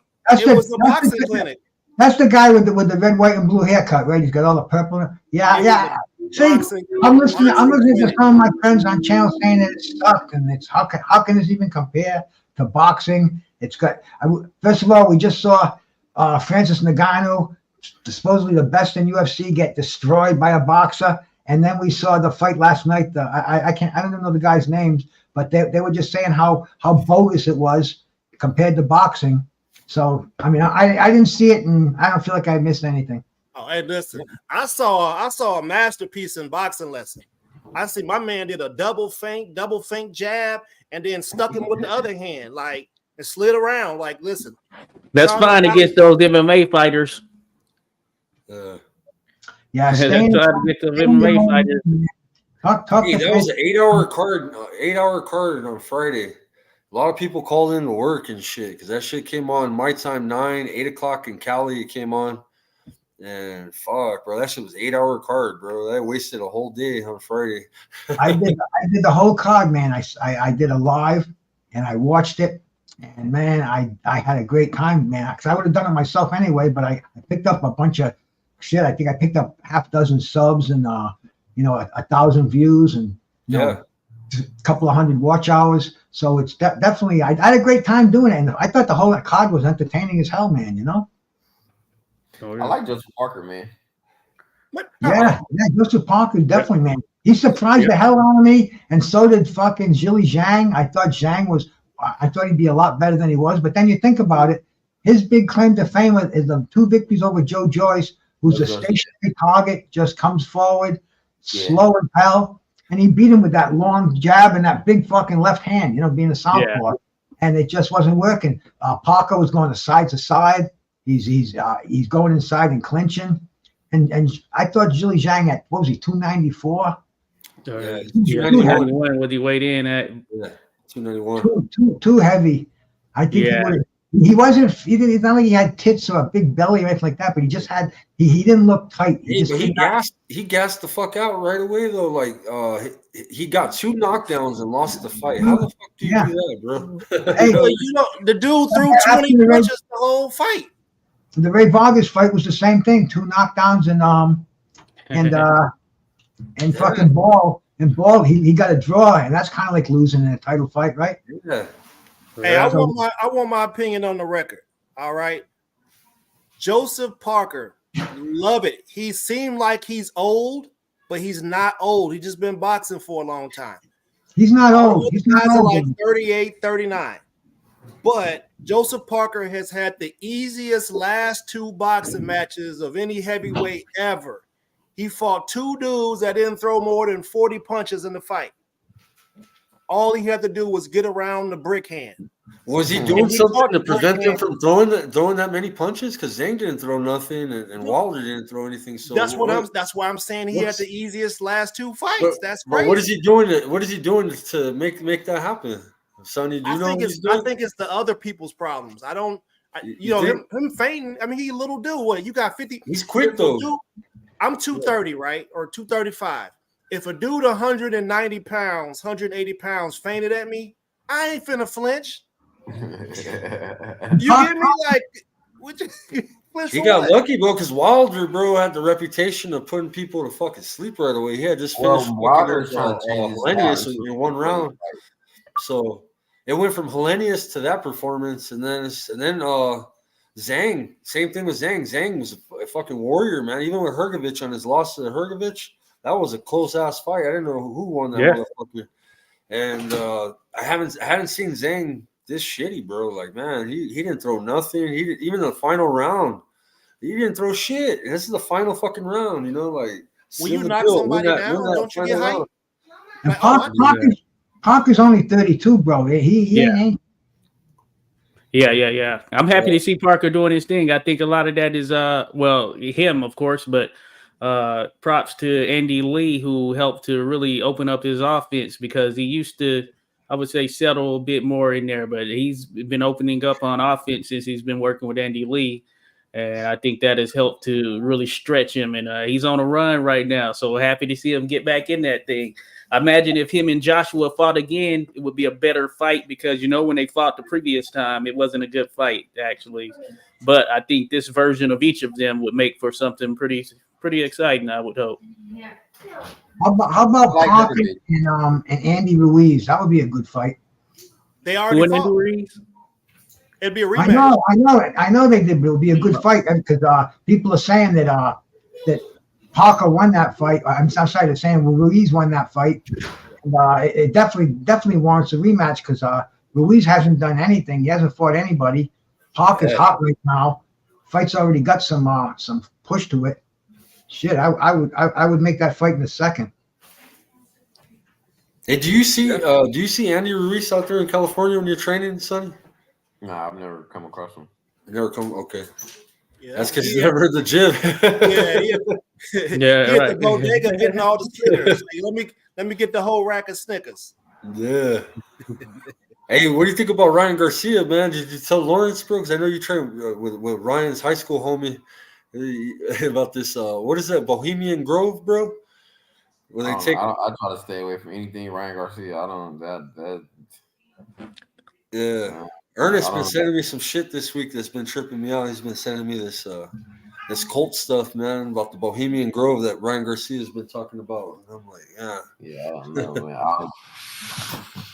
was a boxing clinic. That's the guy with the red, white, and blue haircut, right? He's got all the purple. Yeah. See, I'm listening to some of my friends on channel saying that it sucked, and it's how can this even compare to boxing? It's got. First of all, we just saw Francis Ngannou, supposedly the best in UFC, get destroyed by a boxer, and then we saw the fight last night. I don't even know the guys' names, but they were just saying how bogus it was compared to boxing. So I mean, I didn't see it, and I don't feel like I missed anything. Oh, hey, listen, I saw a masterpiece in boxing lesson. I see my man did a double feint jab, and then stuck him with the other hand, like, and slid around. Like, listen, that's fine against those MMA fighters. Yeah, trying to get the MMA fighters. That was an 8-hour card. 8-hour card on Friday. A lot of people called in to work and shit because that shit came on my time 9, 8 o'clock in Cali. It came on, And fuck, bro, that shit was 8-hour card, bro. That wasted a whole day on Friday. I did the whole card, man. I did a live and I watched it, and man, I had a great time, man. Because I would have done it myself anyway, but I picked up a bunch of shit. I think I picked up half dozen subs and 1,000 views and a couple of hundred watch hours. So it's definitely I had a great time doing it, and I thought the whole card was entertaining as hell, man. Oh, I yeah. like Joseph Parker, man. Yeah, Joseph Parker, definitely, man. He surprised the hell out of me, and so did fucking Zhili Zhang. I thought he'd be a lot better than he was, but then you think about it, his big claim to fame is the 2 victories over Joe Joyce, who's a stationary target, just comes forward, slow as hell, and he beat him with that long jab and that big fucking left hand, being a southpaw, and it just wasn't working. Parker was going to side. He's going inside and clinching. And I thought Zhili Zhang at, what was he, 294? 291 was he weighed in at? Yeah, 291. Too heavy. I think he didn't not like he had tits or a big belly or anything like that, but he just had, he didn't look tight. He gassed the fuck out right away though. Like he got 2 knockdowns and lost the fight. How the fuck do you do that, bro? Hey, the dude threw 20 punches the whole fight. The Ray Vargas fight was the same thing. 2 knockdowns and fucking Ball. And Ball, he got a draw, and that's kind of like losing in a title fight, right? Yeah. Hey, I want my opinion on the record. All right. Joseph Parker, love it. He seemed like he's old, but he's not old. He's just been boxing for a long time. He's not old. He's not old. Like 38, 39. But Joseph Parker has had the easiest last 2 boxing matches of any heavyweight ever. He fought 2 dudes that didn't throw more than 40 punches in the fight. All he had to do was get around the brick hand. Was he doing something to prevent him from throwing that many punches? Because Zhang didn't throw nothing, and Wilder didn't throw anything. So that's why I'm saying he had the easiest last 2 fights. That's crazy. But what is he doing? What is he doing to make that happen? Sonny, do you know what he's doing? I think it's the other people's problems. Him fainting. I mean, he a little dude. What, you got 50? He's quick though. I'm 230, right? Or 235. If a dude 190 pounds, 180 pounds fainted at me, I ain't finna flinch. You get me? Like, he got lucky, bro, because Wilder, bro, had the reputation of putting people to fucking sleep right away. He had just finished Hellenius in 1 round. So it went from Hellenius to that performance, and then Zhang, same thing with Zhang. Zhang was a fucking warrior, man. Even with Hrgovic on his loss to Hrgovic, that was a close-ass fight. I didn't know who won that motherfucker. And I hadn't seen Zhang this shitty, bro. Like, man, he didn't throw nothing. Even the final round, he didn't throw shit. And this is the final fucking round, like. When you knock somebody down, don't you get hyped? Parker's only 32, bro. He ain't. Yeah. I'm happy to see Parker doing his thing. I think a lot of that is him, of course, but props to Andy Lee, who helped to really open up his offense, because he used to, I would say, settle a bit more in there, but he's been opening up on offense since he's been working with Andy Lee. And I think that has helped to really stretch him. And he's on a run right now. So happy to see him get back in that thing. I imagine if him and Joshua fought again, it would be a better fight, because, when they fought the previous time, it wasn't a good fight, actually. But I think this version of each of them would make for something pretty exciting, I would hope. How about Parker and Andy Ruiz? That would be a good fight. They already fought. Ruiz? It'd be a rematch. I know they did, but it would be a good fight, because people are saying that Parker won that fight. I'm sorry, they're saying Ruiz won that fight. And, it definitely warrants a rematch, because Ruiz hasn't done anything. He hasn't fought anybody. Parker's hot right now. Fight's already got some push to it. Shit, I would make that fight in a second. Hey, do you see Andy Ruiz out there in California when you're training, Sonny? Nah, I've never come across him. Never come. Okay. Yeah, that's because you never heard the gym. Right. The bodega getting all the Snickers. Like, let me get the whole rack of Snickers. Yeah. Hey, what do you think about Ryan Garcia, man? Did you tell Lawrence, bro? Because I know you trained with Ryan's high school homie. about this. What is that? Bohemian Grove, bro? Where they take. I try to stay away from anything Ryan Garcia. I don't that. Yeah. Ernest's been sending me some shit this week that's been tripping me out. He's been sending me this cult stuff, man, about the Bohemian Grove that Ryan Garcia has been talking about. And I'm like, yeah, I don't know, man.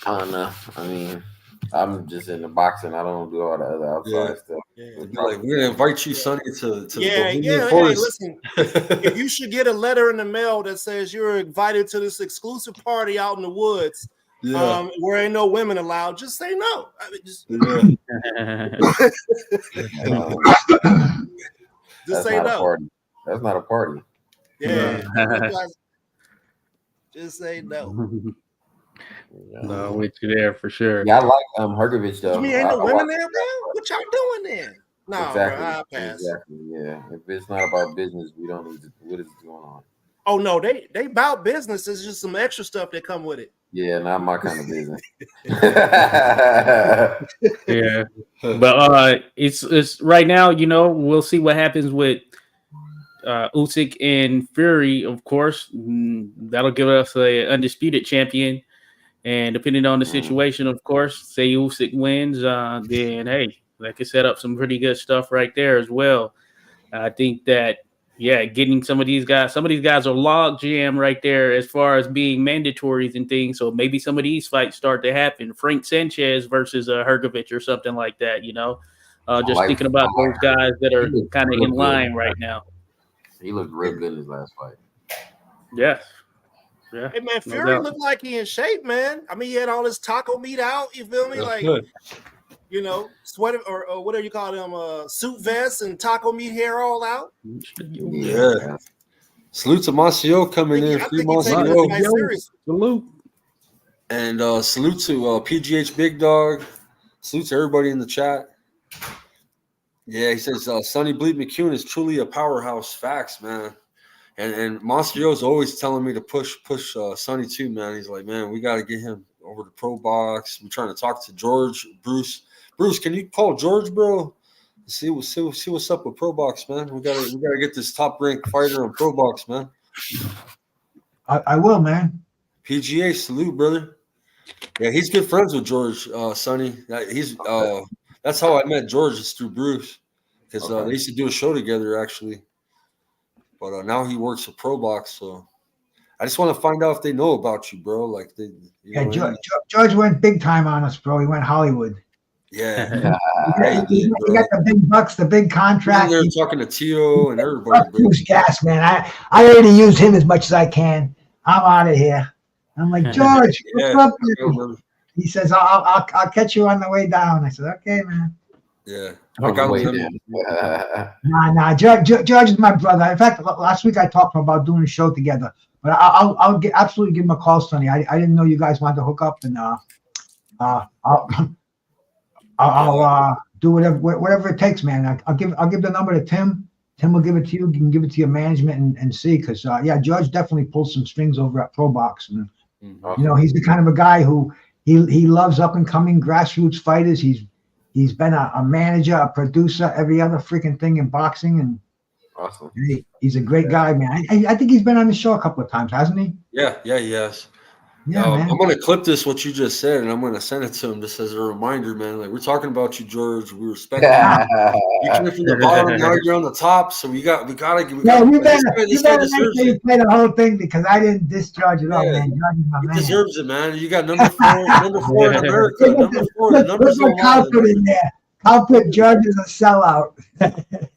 I don't know. I mean, I'm just in the boxing. I don't do all the other outside stuff. Yeah. Like, we're gonna invite you, Sonny, to the Bohemian Hey, Forest. listen, if you should get a letter in the mail that says you're invited to this exclusive party out in the woods, where ain't no women allowed, just say no. I mean, just just say no. That's not a party. Yeah. Just say no. No, with you there for sure. Yeah, I like Hergovich though. You mean ain't no women there, bro? What y'all doing there? No, exactly. bro, I'll pass. Exactly. Yeah. If it's not about business, we don't need to. What is going on? Oh no, they about business. It's just some extra stuff that come with it. Yeah, not my kind of business. Yeah, but it's right now. You know, we'll see what happens with Usyk and Fury. Of course, that'll give us an undisputed champion. And depending on the situation, of course, say Usyk wins, then hey, that could set up some pretty good stuff right there as well. I think that. Yeah, getting some of these guys are log jam right there as far as being mandatories and things. So maybe some of these fights start to happen. Frank Sanchez versus Hergovich or something like that, you know. Thinking about those guys that are kind of in line right now. He looked real good in his last fight. Yes. Yeah. Hey man, Fury looked like he in shape, man. I mean, he had all his taco meat out. You feel me? Like, you know, sweater or whatever you call them, suit vests and taco meat hair all out. Yeah. Salute to Masio coming in. Free Masio. Salute. And salute to PGH Big Dog. Salute to everybody in the chat. Yeah, he says Sonny Bleep McEwen is truly a powerhouse. Facts, man. And Masio's always telling me to push Sonny too, man. He's like, man, we got to get him over to Pro Box. We're trying to talk to George, Bruce. Bruce, can you call George, bro? See what's up with Pro Box, man. We gotta get this top ranked fighter on Pro Box, man. I will, man. PGA, salute, brother. Yeah, he's good friends with George, Sonny. That's how I met George, is through Bruce, because they used to do a show together actually. But now he works for Pro Box, so I just want to find out if they know about you, bro. Like George went big time on us, bro. He went Hollywood. Yeah. He got the big bucks, the big contract. They're talking to Tio and everybody. Bruce gas, man. I already used him as much as I can. I'm out of here. I'm like, George, what's up? He says, I'll catch you on the way down. I said, okay, man. Yeah. Nah. George is my brother. In fact, last week I talked about doing a show together. But I'll absolutely give him a call, Sonny. I didn't know you guys wanted to hook up, and I'll do whatever it takes, man. I'll give the number to Tim. Tim will give it to you. You can give it to your management and see, because George definitely pulls some strings over at Pro Box, and you know, he's the kind of a guy who he loves up and coming grassroots fighters. He's been a manager, a producer, every other freaking thing in boxing, and awesome. He's a great guy, man. I think he's been on the show a couple of times, hasn't he? Yeah, he has. Yeah, man. I'm gonna clip this what you just said, and I'm gonna send it to him just as a reminder, man. Like, we're talking about you, George. We respect you. You came from the bottom, now you're on the top. So we gotta. You better make sure you play the whole thing, because I didn't diss George at all, man. George is my man. He deserves it, man. You got number 4 in America. Number 4. The numbers don't lie. I'll put in there. I'll put George as a sellout.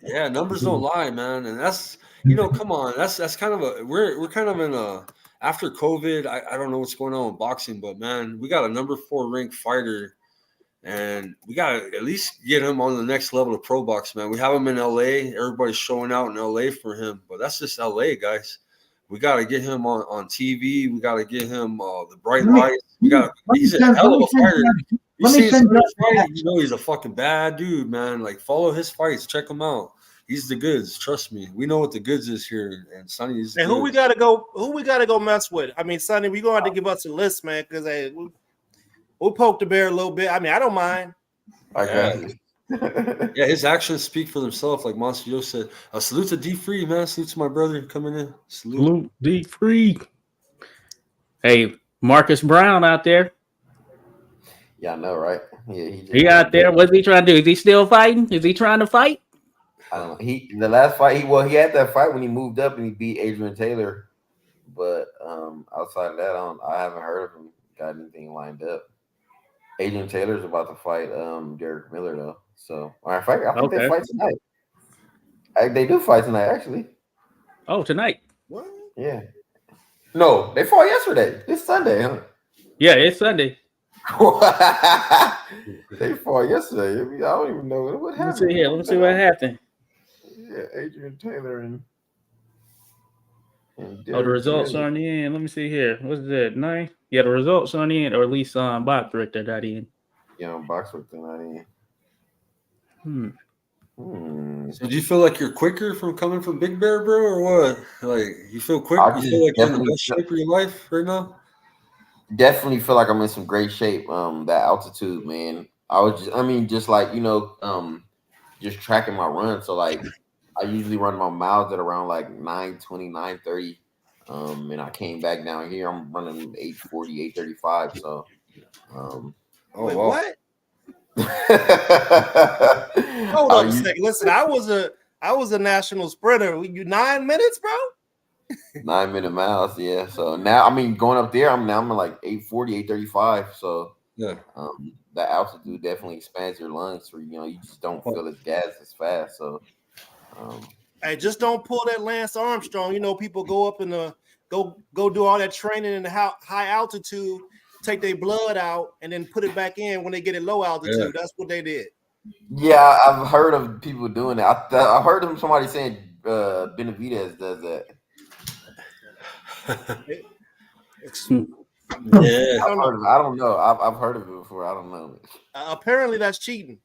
Yeah, numbers don't lie, man. And that's, come on. That's kind of we're kind of in a. After COVID, I don't know what's going on with boxing, but man, we got a number 4 ranked fighter, and we got to at least get him on the next level of Pro Box, man. We have him in LA. Everybody's showing out in LA for him, but that's just LA, guys. We got to get him on TV. We got to get him the bright lights. He's a hell of a fighter. You see his first fight, he's a fucking bad dude, man. Like, follow his fights, check him out. He's the goods. Trust me. We know what the goods is here, and Sonny is. And who we gotta go mess with? I mean, Sonny, we're gonna have to give us a list, man, because we'll poke the bear a little bit. I mean, I don't mind. I got you. Yeah, his actions speak for themselves. Like Monster Joe said, salute to D Free, man. Salute to my brother coming in. Salute. D Free. Hey, Marcus Brown out there. Yeah, I know, right? Yeah, He out there. What's he trying to do? Is he still fighting? Is he trying to fight? I don't know. The last fight he had that fight when he moved up and he beat Adrian Taylor, but outside of that, I haven't heard of him got anything lined up. Adrian Taylor's about to fight Derek Miller though, so I think they fight tonight. They do fight tonight, actually. Oh, tonight? What? Yeah. No, they fought yesterday. It's Sunday, huh? Yeah, it's Sunday. They fought yesterday. I don't even know what happened. Let me see here. Let me see what happened. Yeah, Adrian Taylor and the results are on the end. Let me see here. What's that? 9? Yeah, the results on the end, or at least Box Director got in. Yeah, Box Director not in. So do you feel like you're quicker from coming from Big Bear, bro, or what? Like you feel quick? You feel like you're in the best shape of your life right now? Definitely feel like I'm in some great shape. That altitude, man. Just like just tracking my run. So like, I usually run my miles at around like 9:20, 9:30. And I came back down here. I'm running 8:40, 8:35. So, wait, what? Hold up a second. Listen, I was a national sprinter. You 9 minutes, bro? 9 minute miles, yeah. So now, going up there, I'm like 8:40, 8:35. So yeah, that altitude definitely expands your lungs. For you just don't feel as gas as fast. So, hey, just don't pull that Lance Armstrong. People go up in go do all that training in the high altitude, take their blood out, and then put it back in when they get at low altitude. Yeah. That's what they did. Yeah, I've heard of people doing that. I heard of somebody saying Benavidez does that. Yeah, I don't know. I've heard of it before. I don't know. Apparently, that's cheating.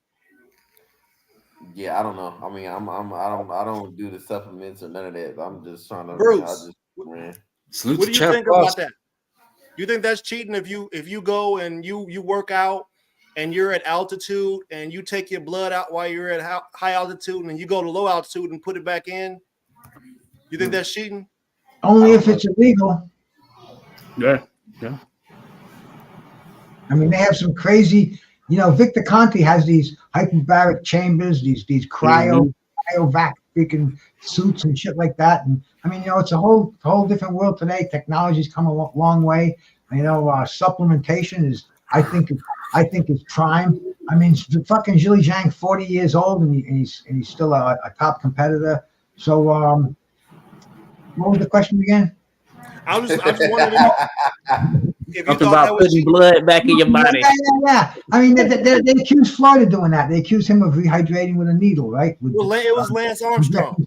Yeah, I don't know. I don't do the supplements or none of that. I'm just trying to. Bruce, what do you think about that? You think that's cheating if you go and you work out and you're at altitude and you take your blood out while you're at high altitude and you go to low altitude and put it back in? You think that's cheating? Only if it's illegal. Yeah. They have some crazy, Victor Conte has these hyperbaric chambers, these cryovac freaking suits and shit like that. And it's a whole different world today. Technology's come a long way. Supplementation is, I think is prime. Fucking Zhili Zhang, 40 years old, and he's still a top competitor. So, what was the question again? I just wanted to know if you thought about putting blood back in your body. Yeah. They accused Floyd of doing that. They accused him of rehydrating with a needle, right? It was Lance Armstrong.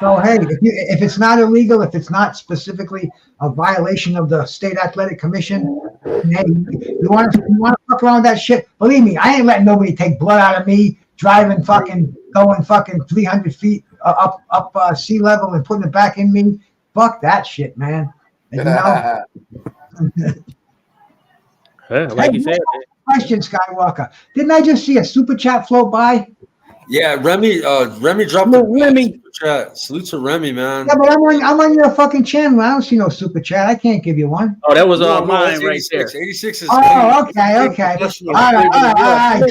So hey, if it's not illegal, if it's not specifically a violation of the State Athletic Commission, hey, you want to fuck around with that shit? Believe me, I ain't letting nobody take blood out of me driving going 300 feet up sea level and putting it back in me. Fuck that shit, man. Like you said. Question, Skywalker. Didn't I just see a super chat float by? Yeah, Remy dropped Remy. Super chat. Salute to Remy, man. Yeah, but I'm on your fucking channel. I don't see no super chat. I can't give you one. Oh, that was all mine right there. 86 is. Oh, okay. All right.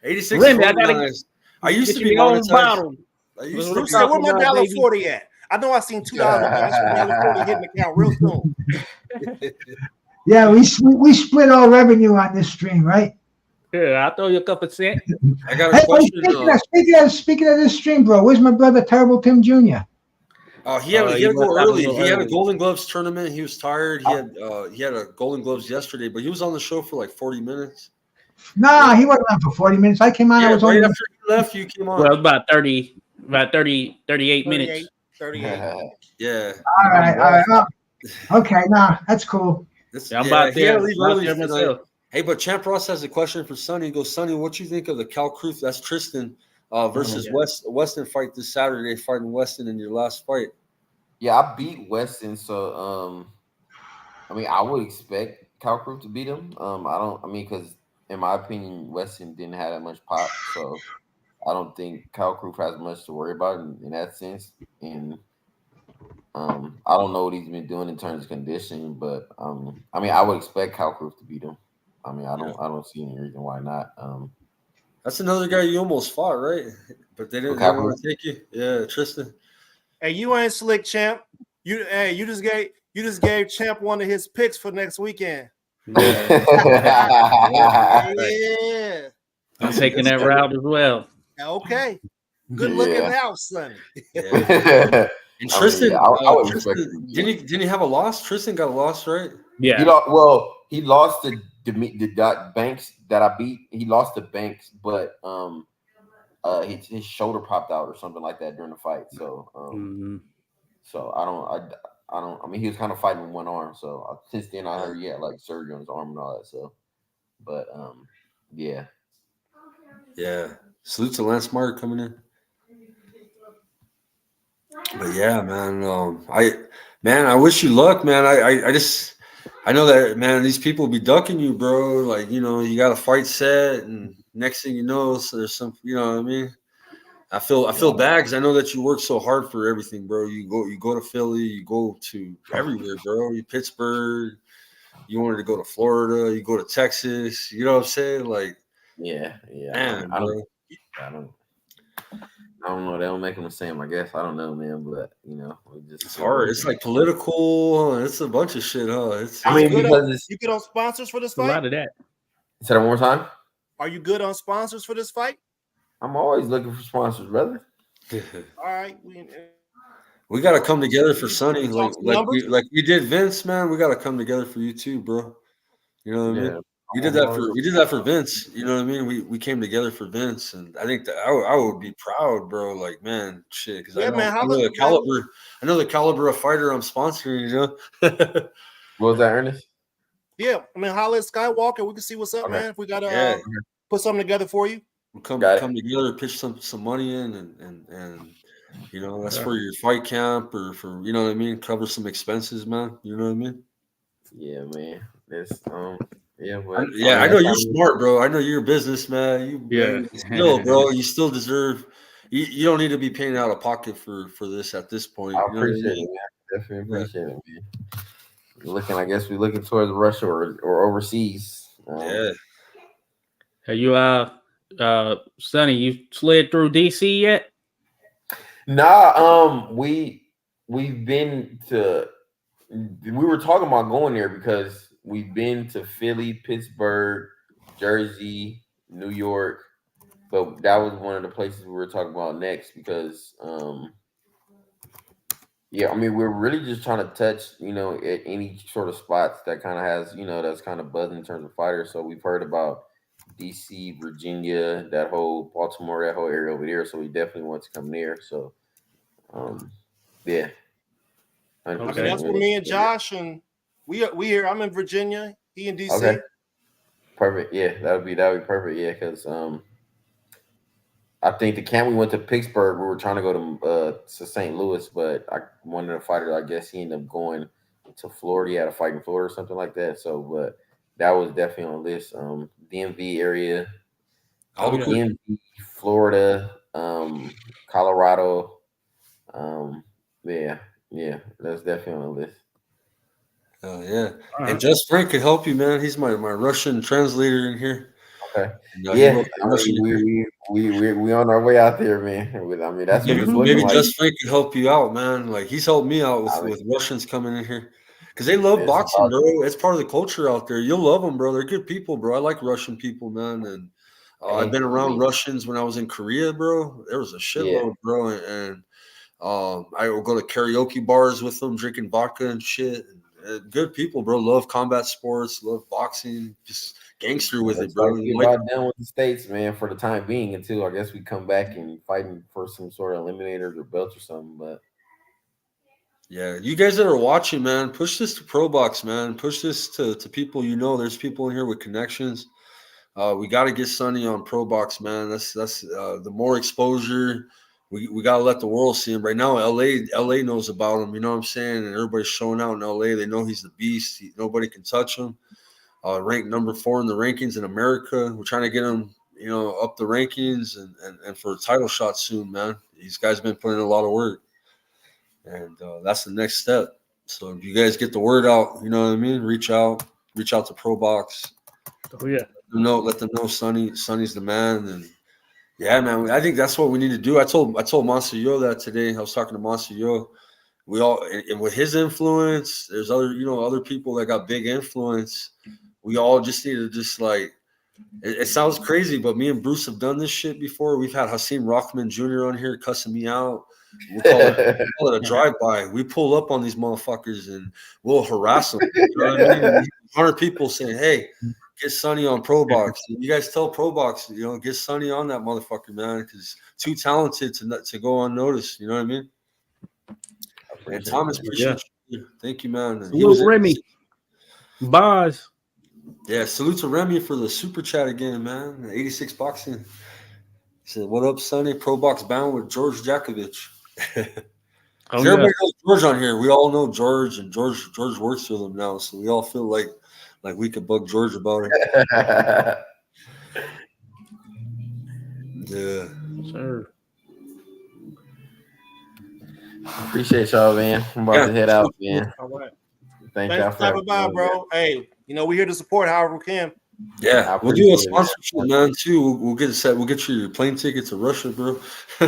86 Remy, is I used to be monetized. Bruce said, where my $1.40 at? I know I seen $2 $1.40 hitting the account real soon. Yeah, we split all revenue on this stream, right? Yeah, I'll throw you a couple cents. I got a question. Speaking of this stream, bro, where's my brother Terrible Tim Jr.? He had to go early. He had a Golden Gloves tournament. He was tired. He had a Golden Gloves yesterday, but he was on the show for like 40 minutes. Nah, he wasn't on for 40 minutes. I came on. Yeah, I was right on after you left, you came on. Well, about 38 minutes. 38. Yeah. All right. Okay, nah, that's cool. I'm about there. Myself. Hey, but Champ Ross has a question for Sonny. He goes, Sonny, what you think of the Cal Cruz? That's Tristan versus Weston fight this Saturday, fighting Weston in your last fight. Yeah, I beat Weston, so I would expect Cal Cruz to beat him. Because in my opinion, Weston didn't have that much pop, so I don't think Kyle Cruz has much to worry about in that sense. And I don't know what he's been doing in terms of conditioning, but I mean, I would expect Kyle Cruz to beat him. I mean, I don't see any reason why not. That's another guy you almost fought, right? But they didn't want to take you. Yeah, Tristan. Hey, you ain't slick, champ. You just gave champ one of his picks for next weekend. Yeah. Yeah. I'm taking that route as well. Okay. Good looking out, Sonny. Yeah. And Tristan, I would expect didn't he have a loss? Tristan got a loss, right? Yeah. He lost the Banks that I beat. He lost to Banks, but his shoulder popped out or something like that during the fight. So so I don't. I mean, he was kind of fighting with one arm. So since then, I heard he had like surgery on his arm and all that. So, but yeah. Salute to Lance Mark coming in. But yeah, man. I wish you luck, man. I know that, man. These people be ducking you, bro. Like, you know, you got a fight set, and next thing you know, so there's some, you know what I mean. I feel bad because I know that you work so hard for everything, bro. You go to Philly, you go to everywhere, bro. You Pittsburgh, you wanted to go to Florida, you go to Texas. You know what I'm saying? Like, yeah. Man, I don't know. They don't make them the same, I guess. I don't know, man. But you know, it's hard. It's like political. It's a bunch of shit, huh? You good on sponsors for this fight? A lot of that. Say that one more time. Are you good on sponsors for this fight? I'm always looking for sponsors, brother. All right. We got to come together for Sonny, like we did Vince, man. We got to come together for you too, bro. You know what I mean? We did that for Vince. You know what I mean? We came together for Vince, and I think that I would be proud, bro. Like, man, shit, because I know the caliber of fighter I'm sponsoring. You know? What was that, Ernest? Yeah, I mean, holla at Skywalker. We can see what's up, man. If we gotta put something together for you. We'll come together, pitch some money in, and you know, that's for your fight camp or for, you know what I mean, cover some expenses, man. You know what I mean? Yeah, man. It's I know you're smart, bro. I know you're a businessman. Still, bro, you still deserve. You don't need to be paying out of pocket for this at this point. I appreciate it, man. Definitely appreciate it, man. I guess we're looking towards Russia or overseas. Are you Sonny, you slid through DC yet? Nah, we've been to. We were talking about going there because we've been to Philly, Pittsburgh, Jersey, New York, but that was one of the places we were talking about next because, I mean, we're really just trying to touch, you know, at any sort of spots that kind of has, you know, that's kind of buzzing in terms of fighters. So we've heard about DC, Virginia, that whole Baltimore, that whole area over there. So we definitely want to come there. So, yeah. I mean, that's where me and Josh and we here. I'm in Virginia. He in DC. Okay. Perfect. Yeah, that would be perfect. Yeah, because I think the camp we went to Pittsburgh, we were trying to go to St. Louis, but one of the fighters, I guess he ended up going to Florida. He had a fight in Florida or something like that. So, but that was definitely on the list. DMV area, DMV, Florida, Colorado. Yeah, that's definitely on the list. Oh yeah, and Just Frank could help you, man. He's my Russian translator in here. Okay. We on our way out there, man. I mean, that's what it's looking maybe like. Just Frank could help you out, man. Like he's helped me out with Russians coming in here because they love boxing, bro. It's part of the culture out there. You'll love them, bro. They're good people, bro. I like Russian people, man. And I've been around Russians when I was in Korea, bro. There was a shitload, bro, and I would go to karaoke bars with them, drinking vodka and shit. And, good people, bro. Love combat sports, love boxing, just gangster with it, bro. We're about done with the States, man, for the time being until I guess we come back and fighting for some sort of eliminators or belts or something. But yeah, you guys that are watching, man, push this to Pro Box, man. Push this to people you know. There's people in here with connections. We got to get Sonny on Pro Box, man. That's the more exposure. We gotta let the world see him. Right now, LA knows about him. You know what I'm saying? And everybody's showing out in LA. They know he's the beast. Nobody can touch him. ranked number 4 in the rankings in America. We're trying to get him, up the rankings and for a title shot soon, man. These guys have been putting in a lot of work, and that's the next step. So if you guys get the word out, you know what I mean. Reach out to Pro Box. Oh yeah. Let them know Sonny's the man, and yeah, man. I think that's what we need to do. I told Monster Yo that today. I was talking to Monster Yo. We all, and with his influence, there's other people that got big influence. We all just need to just like. It sounds crazy, but me and Bruce have done this shit before. We've had Hasim Rockman Jr. on here cussing me out. We call it a drive-by. We pull up on these motherfuckers and we'll harass them. You know what I mean? 100 people saying, "Hey, get Sonny on Pro Box." You guys tell Pro Box, get Sonny on that motherfucker, man, because too talented to go unnoticed. You know what I mean? And Thomas, appreciate you. Thank you, man. And he was Remy. Boz. Yeah, salute to Remy for the super chat again, man. 86 boxing. He said, "What up, Sonny? Pro Box bound with George Jakovich." Everybody knows George on here. We all know George, and George works with him now, so we all feel like we could bug George about it. Yeah. Sure. Appreciate y'all, man. I'm about to head out, man. All right. Thanks y'all for stopping by, bro. Hey, we're here to support however we can. Yeah, we'll do a sponsorship, man. Too. We'll get a set. We'll get you your plane ticket to Russia, bro. I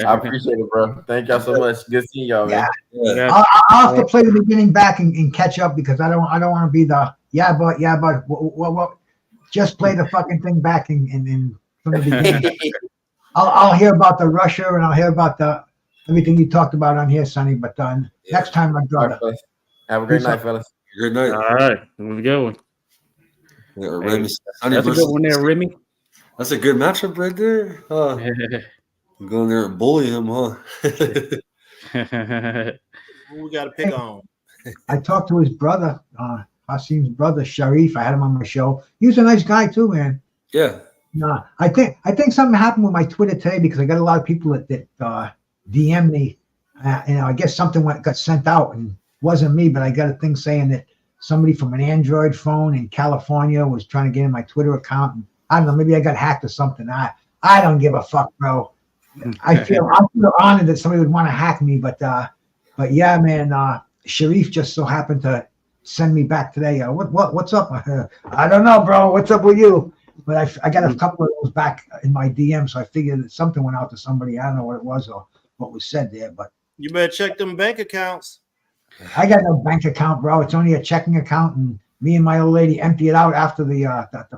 appreciate it, bro. Thank y'all so much. Good seeing y'all, man. Yeah. I'll have to play the beginning back and catch up because I don't want to be the but what just play the fucking thing back and from the beginning. I'll hear about the Russia and I'll hear about everything you talked about on here, Sonny. But next time, my brother. Right, have a great night, fellas. Good night. All right, here we go. Yeah, Remy, that's a good one there, Remy. That's a good matchup right there. Go in there and bully him, huh? Who we got to pick on? I talked to his brother, Hasim's brother, Sharif. I had him on my show. He was a nice guy too, man. Yeah. No, I think something happened with my Twitter today because I got a lot of people that DM me. I guess something got sent out and wasn't me, but I got a thing saying that somebody from an Android phone in California was trying to get in my Twitter account. And I don't know, maybe I got hacked or something. I don't give a fuck, bro. I feel honored that somebody would want to hack me, but yeah, man. Sharif just so happened to send me back today. What's up? I don't know, bro. What's up with you? But I got a couple of those back in my DM, so I figured that something went out to somebody. I don't know what it was or what was said there, but you better check them bank accounts. I got no bank account, bro. It's only a checking account, and me and my old lady empty it out after the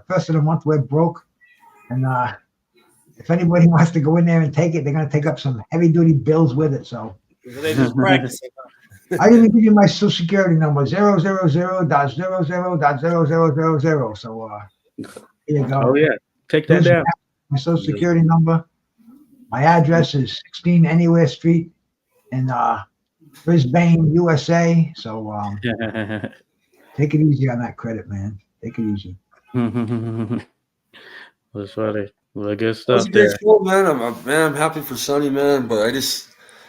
first of the month we're broke. And if anybody wants to go in there and take it, they're gonna take up some heavy duty bills with it. So they just practicing. I didn't give you my social security number 000.00.000000. So here you go. Oh yeah, take that down. My social security number. My address is 16 Anywhere Street in Brisbane, USA. So take it easy on that credit, man. Take it easy. That's funny. Well, good stuff there. Cool, man. I'm happy for Sonny, man. But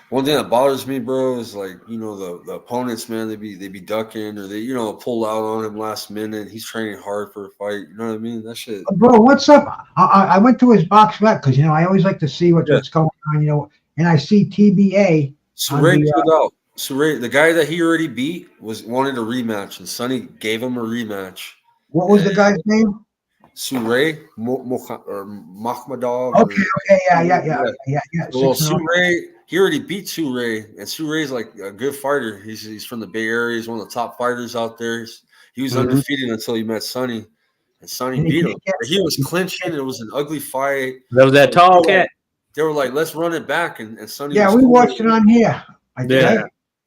one thing that bothers me, bro, is like, the opponents, man, they be ducking or they, pull out on him last minute. He's training hard for a fight. You know what I mean? That shit. Bro, what's up? I went to his box rep because, I always like to see what's going on, and I see TBA. Suray pulled out. Suray, the guy that he already beat wanted a rematch, and Sonny gave him a rematch. What was the guy's name? Suray or Makhmadov. Okay, yeah. Well, Suray, he already beat Suray, and Suray's like a good fighter. He's from the Bay Area. He's one of the top fighters out there. He was undefeated until he met Sonny, and Sonny beat him. He was clinching. It was an ugly fight. That was that tall cat. They were like, "Let's run it back," and Sonny. Yeah, we watched it on here. Yeah.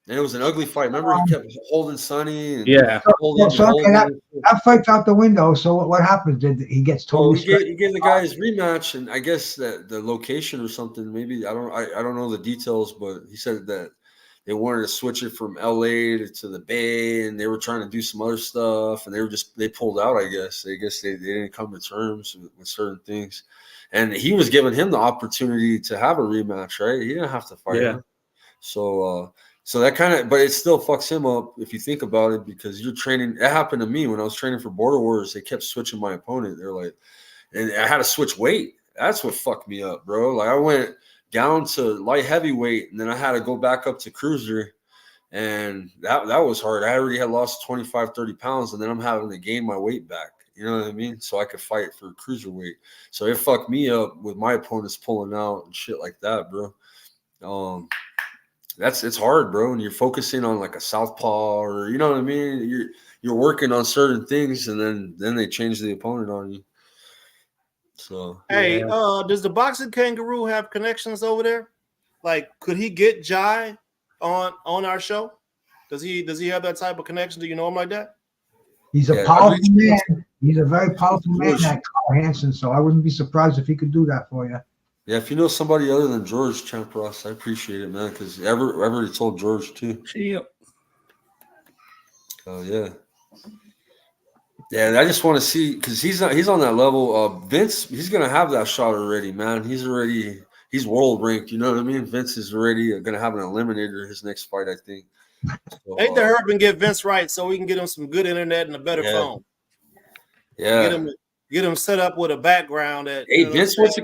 And it was an ugly fight. Remember, he kept holding Sonny. And yeah. That fight's out the window. So what happens? Did he gets totally? He gave the guy his rematch, and I guess that the location or something. Maybe I don't know the details, but he said that they wanted to switch it from LA to the Bay, and they were trying to do some other stuff, and they pulled out. I guess they didn't come to terms with certain things, and he was giving him the opportunity to have a rematch. Right? He didn't have to fight him. So. So that kind of, but it still fucks him up if you think about it, because you're training. It happened to me when I was training for Border Wars. They kept switching my opponent. They're like, and I had to switch weight. That's what fucked me up, bro. Like I went down to light heavyweight, and then I had to go back up to cruiser, and that was hard. I already had lost 25, 30 pounds, and then I'm having to gain my weight back. You know what I mean? So I could fight for cruiserweight. So it fucked me up with my opponents pulling out and shit like that, bro. It's hard, bro. And you're focusing on like a southpaw, or you know what I mean. You're working on certain things, and then they change the opponent on you. So hey, does the boxing kangaroo have connections over there? Like, could he get Jai on our show? Does he have that type of connection? Do you know him like that? He's a powerful man. He's a very powerful man, that Carl Hansen. So I wouldn't be surprised if he could do that for you. Yeah, if you know somebody other than George Champ Ross, I appreciate it, man. Because I've already told George too. Yep. Oh yeah. Yeah, I just want to see, because he's on that level. Vince, he's gonna have that shot already, man. He's world ranked. You know what I mean? Vince is already gonna have an eliminator his next fight, I think. So, Ain't the herb and get Vince right so we can get him some good internet and a better phone. Yeah. Get him set up with a background. Vince wants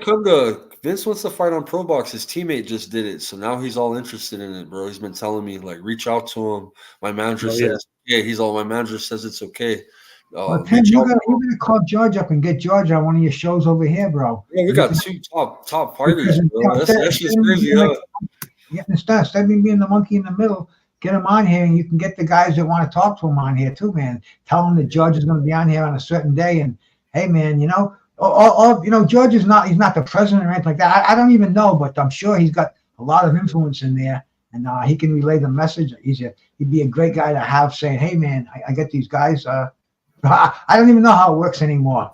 to fight on Pro Box. His teammate just did it, so now he's all interested in it, bro. He's been telling me, like, reach out to him. My manager says, my manager says it's okay. Well, Tim, you're gonna call George up and get George on one of your shows over here, bro. Yeah, we got two top fighters, bro. That's just crazy. Instead of me being the monkey in the middle, get him on here, and you can get the guys that want to talk to him on here too, man. Tell them that George is going to be on here on a certain day, and hey, man, George is not—he's not the president or anything like that. I don't even know, but I'm sure he's got a lot of influence in there, and he can relay the message. He'd be a great guy to have saying, "Hey, man, I get these guys." I don't even know how it works anymore,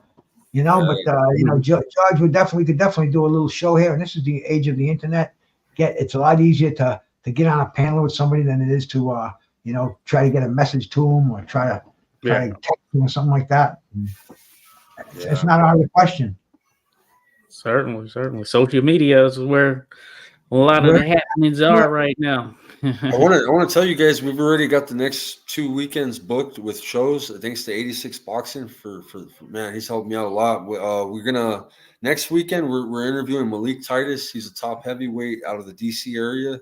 but George could definitely do a little show here, and this is the age of the internet. It's a lot easier to get on a panel with somebody than it is to try to get a message to them or try to text them or something like that. It's not out of the question. Certainly. Social media is where a lot of the happenings are right now. I want to tell you guys, we've already got the next 2 weekends booked with shows. Thanks to 86 Boxing for man, he's helped me out a lot. We're gonna next weekend we're interviewing Malik Titus. He's a top heavyweight out of the DC area,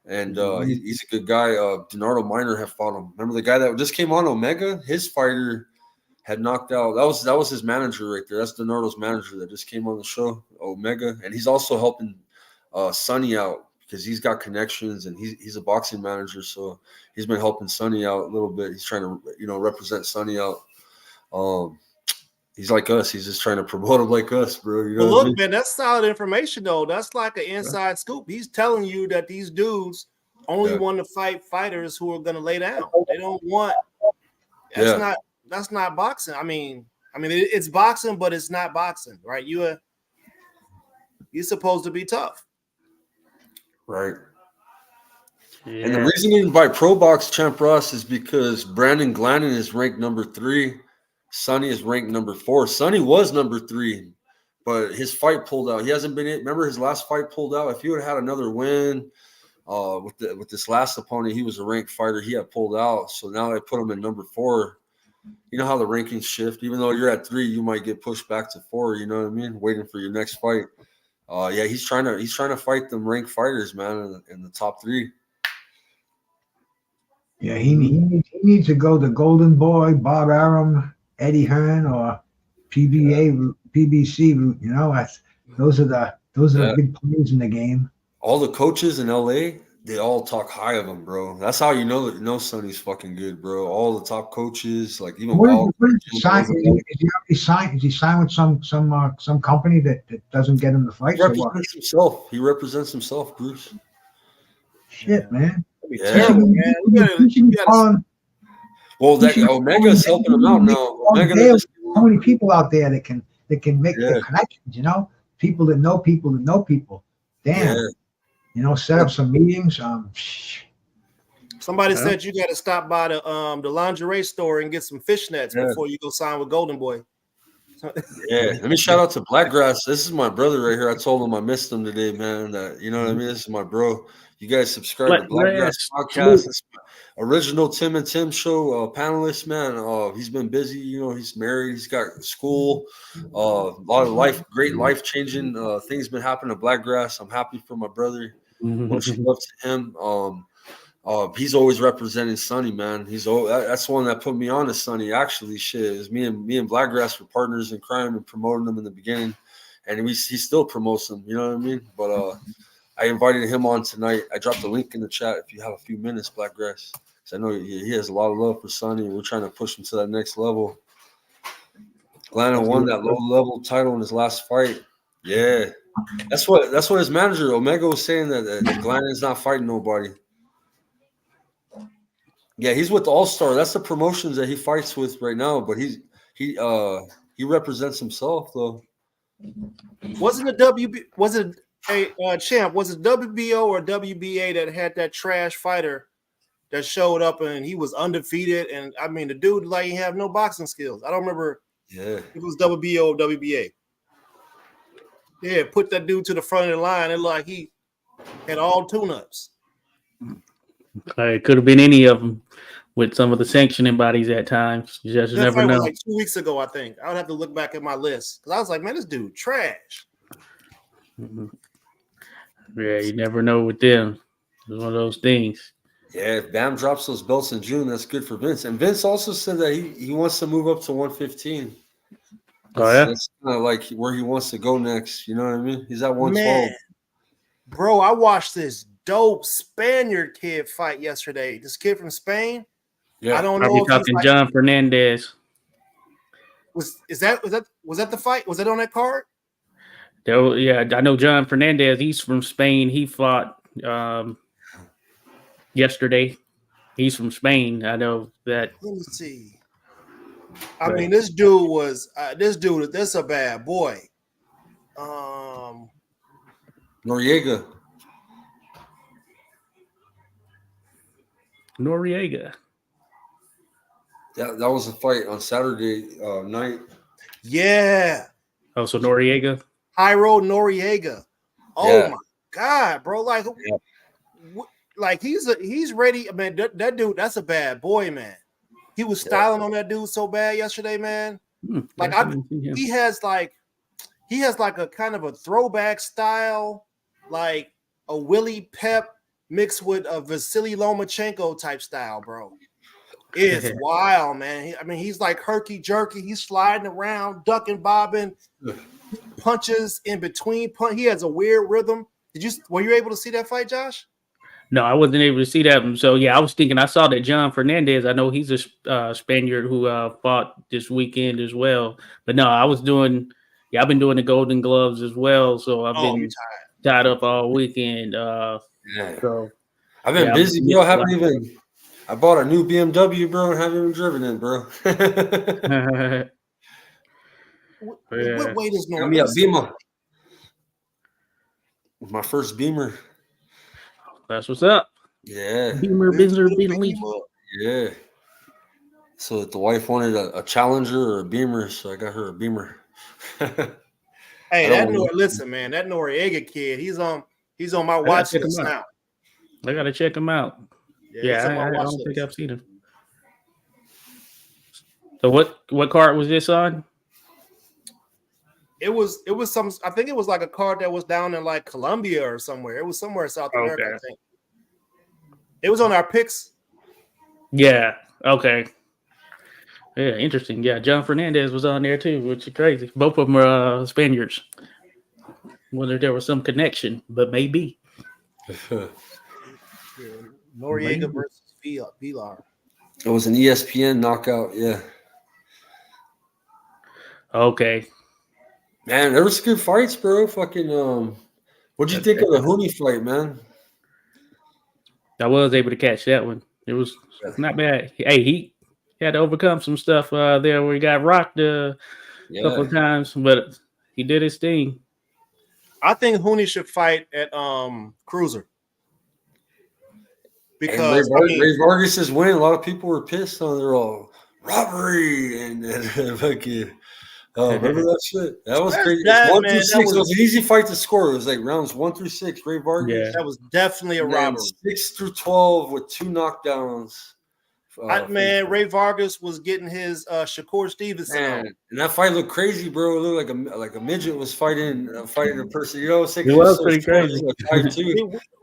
and he's a good guy. Donardo Minor have fought him. Remember the guy that just came on Omega? His fighter had knocked out. That was his manager right there. That's Donardo's manager that just came on the show, Omega, and he's also helping Sonny out, because he's got connections and he's a boxing manager, so he's been helping Sonny out a little bit. He's trying to represent Sonny out. He's like us. He's just trying to promote him like us, bro. Look, man, that's solid information though. That's like an inside scoop. He's telling you that these dudes only want to fight fighters who are going to lay down. They don't want. That's not boxing. I mean, it's boxing, but it's not boxing, right? You're supposed to be tough. Right. Yeah. And the reason you invite Pro Box Champ Ross is because Brandon Glannon is ranked number 3. Sonny is ranked number 4. Sonny was number 3, but his fight pulled out. He hasn't been in. Remember his last fight pulled out? If he would have had another win with this last opponent, he was a ranked fighter. He had pulled out. So now they put him in number 4. You know how the rankings shift. Even though you're at 3, you might get pushed back to 4. You know what I mean? Waiting for your next fight. He's trying to fight them ranked fighters, man, in the top 3. Yeah, he needs to go the Golden Boy, Bob Arum, Eddie Hearn, or PBC route. Those are the big players in the game. All the coaches in LA, they all talk high of him, bro. That's how you know Sonny's fucking good, bro. All the top coaches, like even is he signed with some company that doesn't get him the fight? He represents himself, Bruce. Shit, man. Terrible, man. Omega's helping him out now. So many people out there that can make the connections, people that know people that know people. Damn. Yeah. Set up some meetings. Somebody said you got to stop by the lingerie store and get some fishnets before you go sign with Golden Boy. Let me shout out to Blackgrass. This is my brother right here. I told him I missed him today, man. You know what I mean? This is my bro. You guys subscribe to Blackgrass Podcast. It's original Tim and Tim show panelist, man. He's been busy. You know, he's married. He's got school. A lot of great life-changing things been happening to Blackgrass. I'm happy for my brother. Much love to him. He's always representing Sonny, man. That's one that put me on to Sonny. Actually, shit, it was me and Blackgrass were partners in crime and promoting them in the beginning, and he still promotes them. You know what I mean? But I invited him on tonight. I dropped a link in the chat if you have a few minutes, Blackgrass. I know he has a lot of love for Sonny, and we're trying to push him to that next level. Glennon won that low-level title in his last fight. Yeah, that's what his manager Omega was saying, that Glennon's not fighting nobody. Yeah, he's with All-Star. That's the promotions that he fights with right now. But he represents himself though. Wasn't it champ? Was it WBO or WBA that had that trash fighter that showed up and he was undefeated? And I mean, the dude like he have no boxing skills. I don't remember. Yeah, if it was WBO or WBA. Yeah, put that dude to the front of the line. It looked like he had all tune-ups. It could have been any of them with some of the sanctioning bodies at times. You just That never fight know. was like 2 weeks ago, I think. I would have to look back at my list because I was like, man, this dude trash. Yeah, you never know with them. It's one of those things. Yeah, if Bam drops those belts in June, that's good for Vince. And Vince also said that he wants to move up to 115. That's kind of like where he wants to go next. You know what I mean? He's at 112. Man, bro, I watched this dope Spaniard kid fight yesterday. This kid from Spain. Yeah, I don't know. Are we talking John Fernandez? Was that the fight? Was it on that card? Yeah, I know John Fernandez. He's from Spain. He fought yesterday. He's from Spain. I know that. Let me see. I mean, this dude is a bad boy. Noriega. That was a fight on Saturday night. Yeah. Oh, so Noriega? Jairo Noriega. Oh my God, bro! Like he's ready. I mean, that dude, that's a bad boy, man. He was styling on that dude so bad yesterday, man. Like he has like a kind of a throwback style, like a Willie Pep mixed with a Vasily Lomachenko type style, bro. It's wild, man. I mean, he's like herky jerky. He's sliding around, ducking, bobbing, punches in between. He has a weird rhythm. Were you able to see that fight, Josh? No, I wasn't able to see that. So yeah, I was thinking. I saw that John Fernandez. I know he's a Spaniard who fought this weekend as well. But no, I was doing. Yeah, I've been doing the Golden Gloves as well. So I've been tied up all weekend. So I've been busy, bro. I bought a new BMW, bro, and haven't even driven it, bro. What weight is Got me a Beamer. My first Beamer. That's what's up. Yeah. Beamer. Yeah. So the wife wanted a Challenger or a Beamer, so I got her a Beamer. Hey, listen, man, that Noriega kid, he's on my watch list now. I gotta check him out. Yeah, I don't think I've seen him. So what card was this on? It was some. I think it was like a card that was down in like Colombia or somewhere. It was somewhere in South America. I think it was on our picks. Yeah. Okay. Yeah. Interesting. Yeah. John Fernandez was on there too, which is crazy. Both of them are Spaniards. Whether there was some connection, but maybe. Noriega versus Vilar. It was an ESPN knockout. Yeah. Okay. Man, there was good fights, bro. Fucking what'd you think of the Hooney fight, man? I was able to catch that one. It was not bad. Hey, he had to overcome some stuff there where he got rocked a couple of times, but he did his thing. I think Hooney should fight at Cruiser. Because Ray Vargas' win, a lot of people were pissed on. They're all robbery and fucking. Oh, remember that shit? That was That's crazy. bad, It's 1 man. through That 6. It was- was an easy fight to score. It was like rounds 1 through 6. Ray Vargas. Yeah. That was definitely a And then robbery. 6 through 12 with 2 knockdowns. Man, Ray Vargas was getting his Shakur Stevenson on. Man, and that fight looked crazy, bro. It looked like a midget was fighting a person. You know, It was pretty crazy.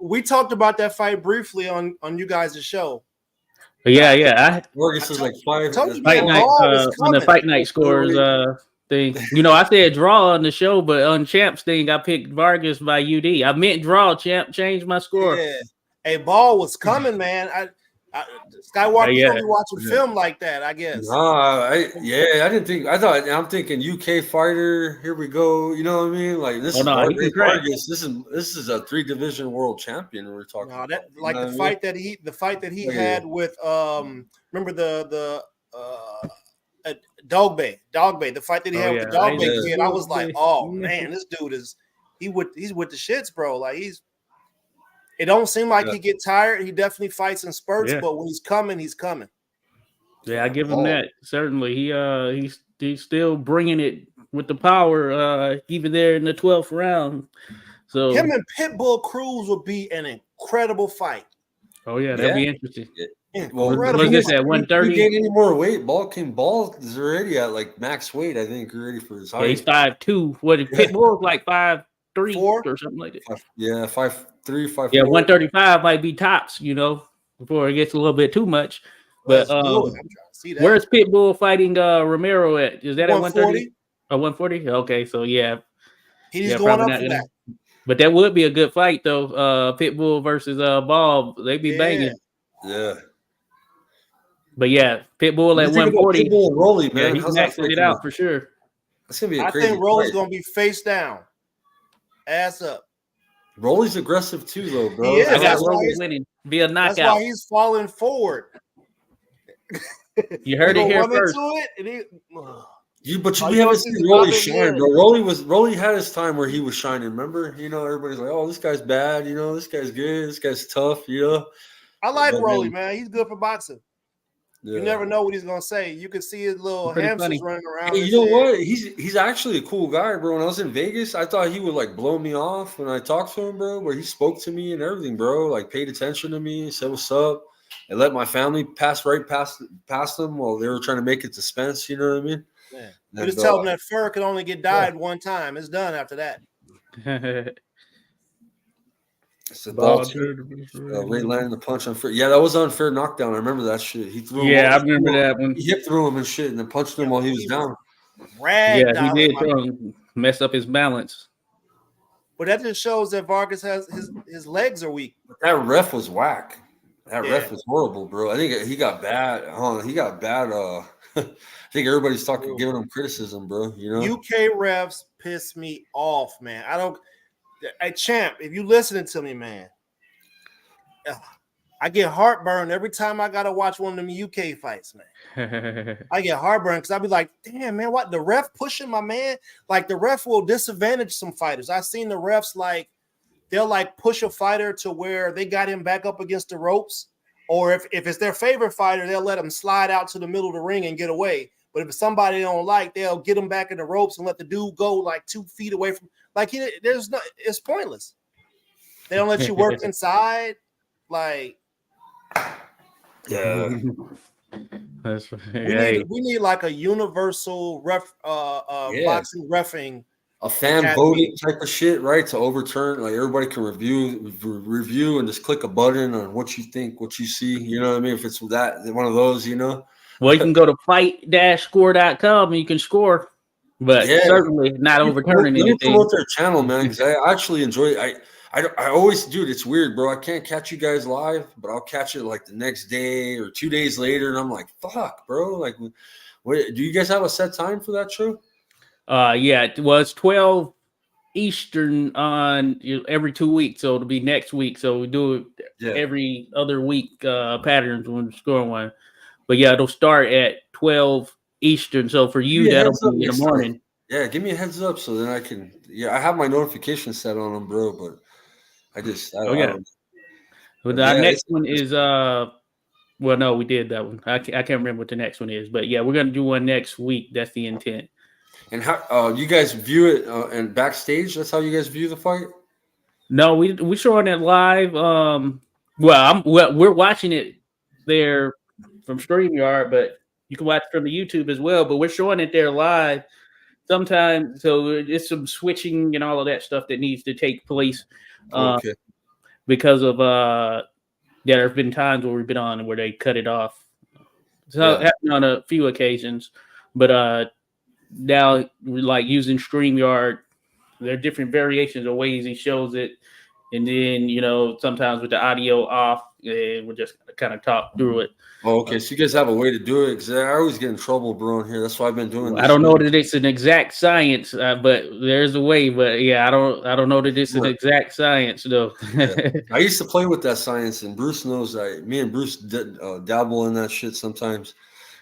We talked about that fight briefly on you guys' show. But yeah. Vargas was like 5. told you, Fight man, night Ball was on the coming. fight night scores thing. You know, I said draw on the show, but on Champ's thing, I picked Vargas by UD. I meant draw. Champ changed my score. Yeah, hey, Ball was coming, man. Skywalker's gonna be watching film like that, I guess. I didn't think. I'm thinking UK fighter. Here we go. You know what I mean? Like this is Vargas. This is a 3-division world champion we're talking about. That like the fight that he had with remember the Dogbe, the fight that he had with the Dogbe kid. I was like, oh man, this dude he's with the shits, bro. Like it don't seem like he get tired. He definitely fights in spurts, but when he's coming, he's coming. Yeah, I give him that. Certainly, he's still bringing it with the power, even there in the 12th round. So him and Pitbull Cruz would be an incredible fight. Oh yeah, that'd be interesting. Well, was this at 130? He gained any more weight? Ball is already at like max weight. I think already for his height. Yeah, he's 5'2". What if Pitbull's like 5'3" or something like that? 5'3", 5'4". Yeah, 135 might be tops. You know, before it gets a little bit too much. But where's Pitbull fighting Romero at? Is that at 130? 140? Okay, so yeah. He's going up for that. But that would be a good fight though. Pitbull versus Ball. They be banging. Yeah. But yeah, Pitbull at 140. Pitbull and Rolly, man. He's maxing it out for sure. That's gonna be I think Rolly's gonna be face down, ass up. Rolly's aggressive too, though, bro. He is. I got Rolly winning via knockout. That's why he's falling forward. You heard it here first. But we haven't seen Rolly shine, bro. Rolly had his time where he was shining. Remember, you know, everybody's like, "Oh, this guy's bad," you know, this guy's good, this guy's tough, you know. I like Rolly, man. He's good for boxing. Yeah. You never know what he's gonna say. You can see his little hamsters running around. Hey, you know what? He's actually a cool guy, bro. When I was in Vegas, I thought he would like blow me off when I talked to him, bro. Where he spoke to me and everything, bro. Like paid attention to me, said what's up, and let my family pass right past them while they were trying to make it to Spence. You know what I mean? Yeah. You just tell them that fur can only get dyed one time. It's done after that. So Ray landing the punch on fair. Yeah, that was unfair knockdown. I remember that shit. He threw him. Yeah, I remember that one. He hip threw him and shit, and then punched him while he was down. Yeah, he did mess up his balance. But that just shows that Vargas has his legs are weak. That ref was whack. That ref was horrible, bro. I think he got bad. He got bad. I think everybody's giving him criticism, bro. You know, UK refs piss me off, man. Hey, Champ, if you listening to me, man, I get heartburn every time I gotta watch one of them UK fights, man. I get heartburn because I'll be like, damn, man, what the ref pushing my man? Like the ref will disadvantage some fighters. I've seen the refs they'll like push a fighter to where they got him back up against the ropes, or if it's their favorite fighter, they'll let him slide out to the middle of the ring and get away. But if it's somebody they don't like, they'll get him back in the ropes and let the dude go like 2 feet away from. Like it's pointless. They don't let you work inside. Like, yeah. We need like a universal boxing reffing. A fan voting type of shit, right? To overturn, like everybody can review and just click a button on what you think, what you see. You know what I mean? If it's one of those, you know. Well, you can go to fight-score.com and you can score, but certainly not overturning anything. Promote their channel, man, because I actually enjoy it. I always, dude, it's weird, bro. I can't catch you guys live, but I'll catch it like the next day or 2 days later, and I'm like, fuck, bro. Like, do you guys have a set time for that show? Yeah, it was 12 Eastern on every 2 weeks, so it'll be next week. So we do it every other week patterns when we're scoring one. But yeah, it'll start at 12 Eastern. So for you, that'll be in the morning. Yeah, give me a heads up so then I can. Yeah, I have my notification set on them, bro. But I don't. But our next one is well, no, we did that one. I can't remember what the next one is, but yeah, we're gonna do one next week. That's the intent. And how you guys view it and backstage? That's how you guys view the fight? No, we showing it live. We're watching it there from StreamYard, but you can watch from the YouTube as well. But we're showing it there live sometimes. So it's some switching and all of that stuff that needs to take place. Okay. Because of there have been times where we've been on where they cut it off. So it happened on a few occasions, but now we're like using StreamYard. There are different variations of ways he shows it. And then, sometimes with the audio off, we'll just kind of talk through it. Oh, okay. So you guys have a way to do it? Because I always get in trouble, bro, in here. That's why I've been doing this. I don't know that it's an exact science, but there's a way. But yeah, I don't know that it's an exact science, though. I used to play with that science, and Bruce knows that. Me and Bruce dabble in that shit sometimes.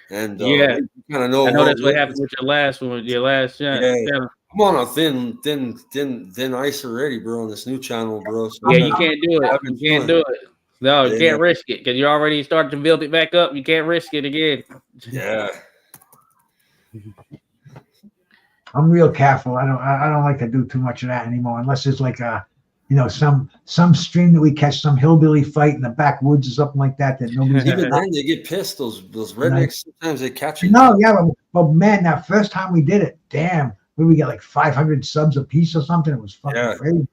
And yeah, kind of know. I know that's what happened with your last one, your last shot. Yeah. I'm on a thin ice already, bro, on this new channel, bro. So yeah, you can't do it. You can't do it. No, you can't risk it because you already started to build it back up. You can't risk it again. Yeah. I'm real careful. I don't like to do too much of that anymore, unless it's like some stream that we catch, some hillbilly fight in the backwoods or something like that nobody's even then they get pissed. Those rednecks sometimes they catch it. No, yeah, but man, that first time we did it, damn, we get like 500 subs a piece or something. It was fucking crazy.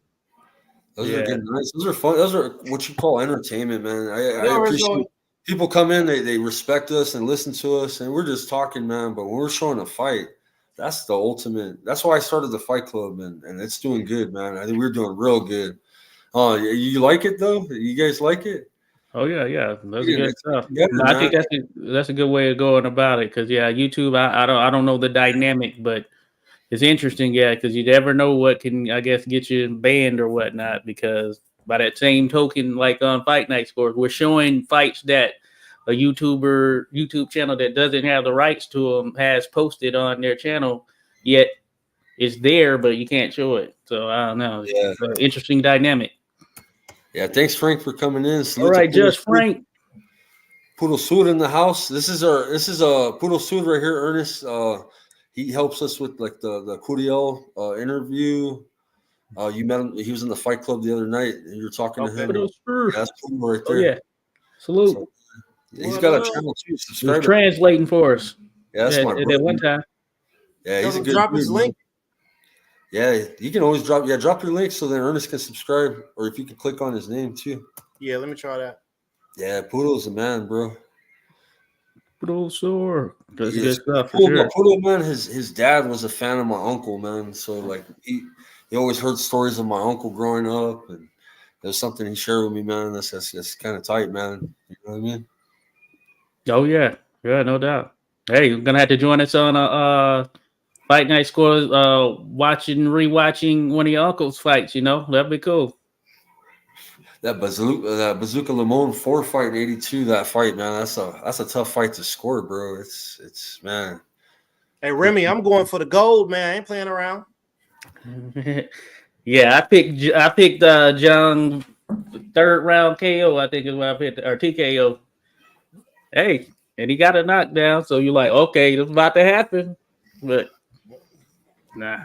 Those are good nights. Those are fun. Those are what you call entertainment, man. I appreciate people come in, they respect us and listen to us, and we're just talking, man. But when we're showing a fight, that's the ultimate. That's why I started the Fight Club, and it's doing good, man. I think we're doing real good. Oh, you like it though? You guys like it? Oh yeah, that's good stuff. I think that's a good way of going about it because YouTube. I don't know the dynamic, but it's interesting, because you never know what can, I guess, get you banned or whatnot. Because by that same token, like on Fight Night Scores, we're showing fights that a YouTube channel that doesn't have the rights to them has posted on their channel, yet it's there, but you can't show it. So I don't know. Yeah, it's an interesting dynamic. Yeah, thanks Frank for coming in. All right, Judge Frank. Poodle Sud in the house. This is Poodle Sud right here, Ernest. He helps us with like the Curiel interview. You met him. He was in the Fight Club the other night, and you were talking to him. That's Poodle right there. Oh, yeah, salute. So, he's got a channel too. Subscribe. He's translating for us. Yeah, that's my brother. At one time. Yeah, he's a good drop his link. Yeah, you can always drop your link so then Ernest can subscribe, or if you can click on his name too. Yeah, let me try that. Yeah, Poodle's a man, bro. Poodle sore. That's good stuff. Poodle, man, his dad was a fan of my uncle, man. So like he always heard stories of my uncle growing up, and there's something he shared with me, man. That's kind of tight, man. You know what I mean? Oh yeah, no doubt. Hey, you're gonna have to join us on Fight Night Scores, rewatching one of your uncle's fights. That'd be cool. That Bazooka Limon 4 fight in '82. That fight, man. That's a tough fight to score, bro. It's man. Hey Remy, I'm going for the gold, man. I ain't playing around. Yeah, I picked John third round KO. I think is what I picked, or TKO. Hey, and he got a knockdown, so you're like, okay, it's about to happen, but nah,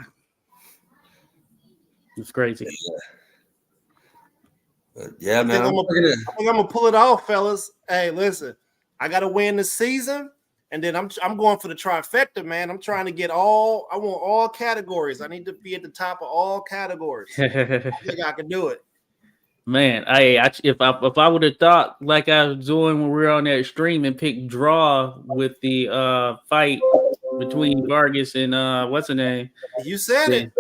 it's crazy. Yeah, man. I think I'm gonna pull it off, fellas. Hey, listen, I gotta win the season, and then I'm going for the trifecta, man. I'm trying to get I want all categories. I need to be at the top of all categories. I think I can do it. Man, if I would have thought like I was doing when we were on that stream and picked draw with the fight between Vargas and what's her name? You said it.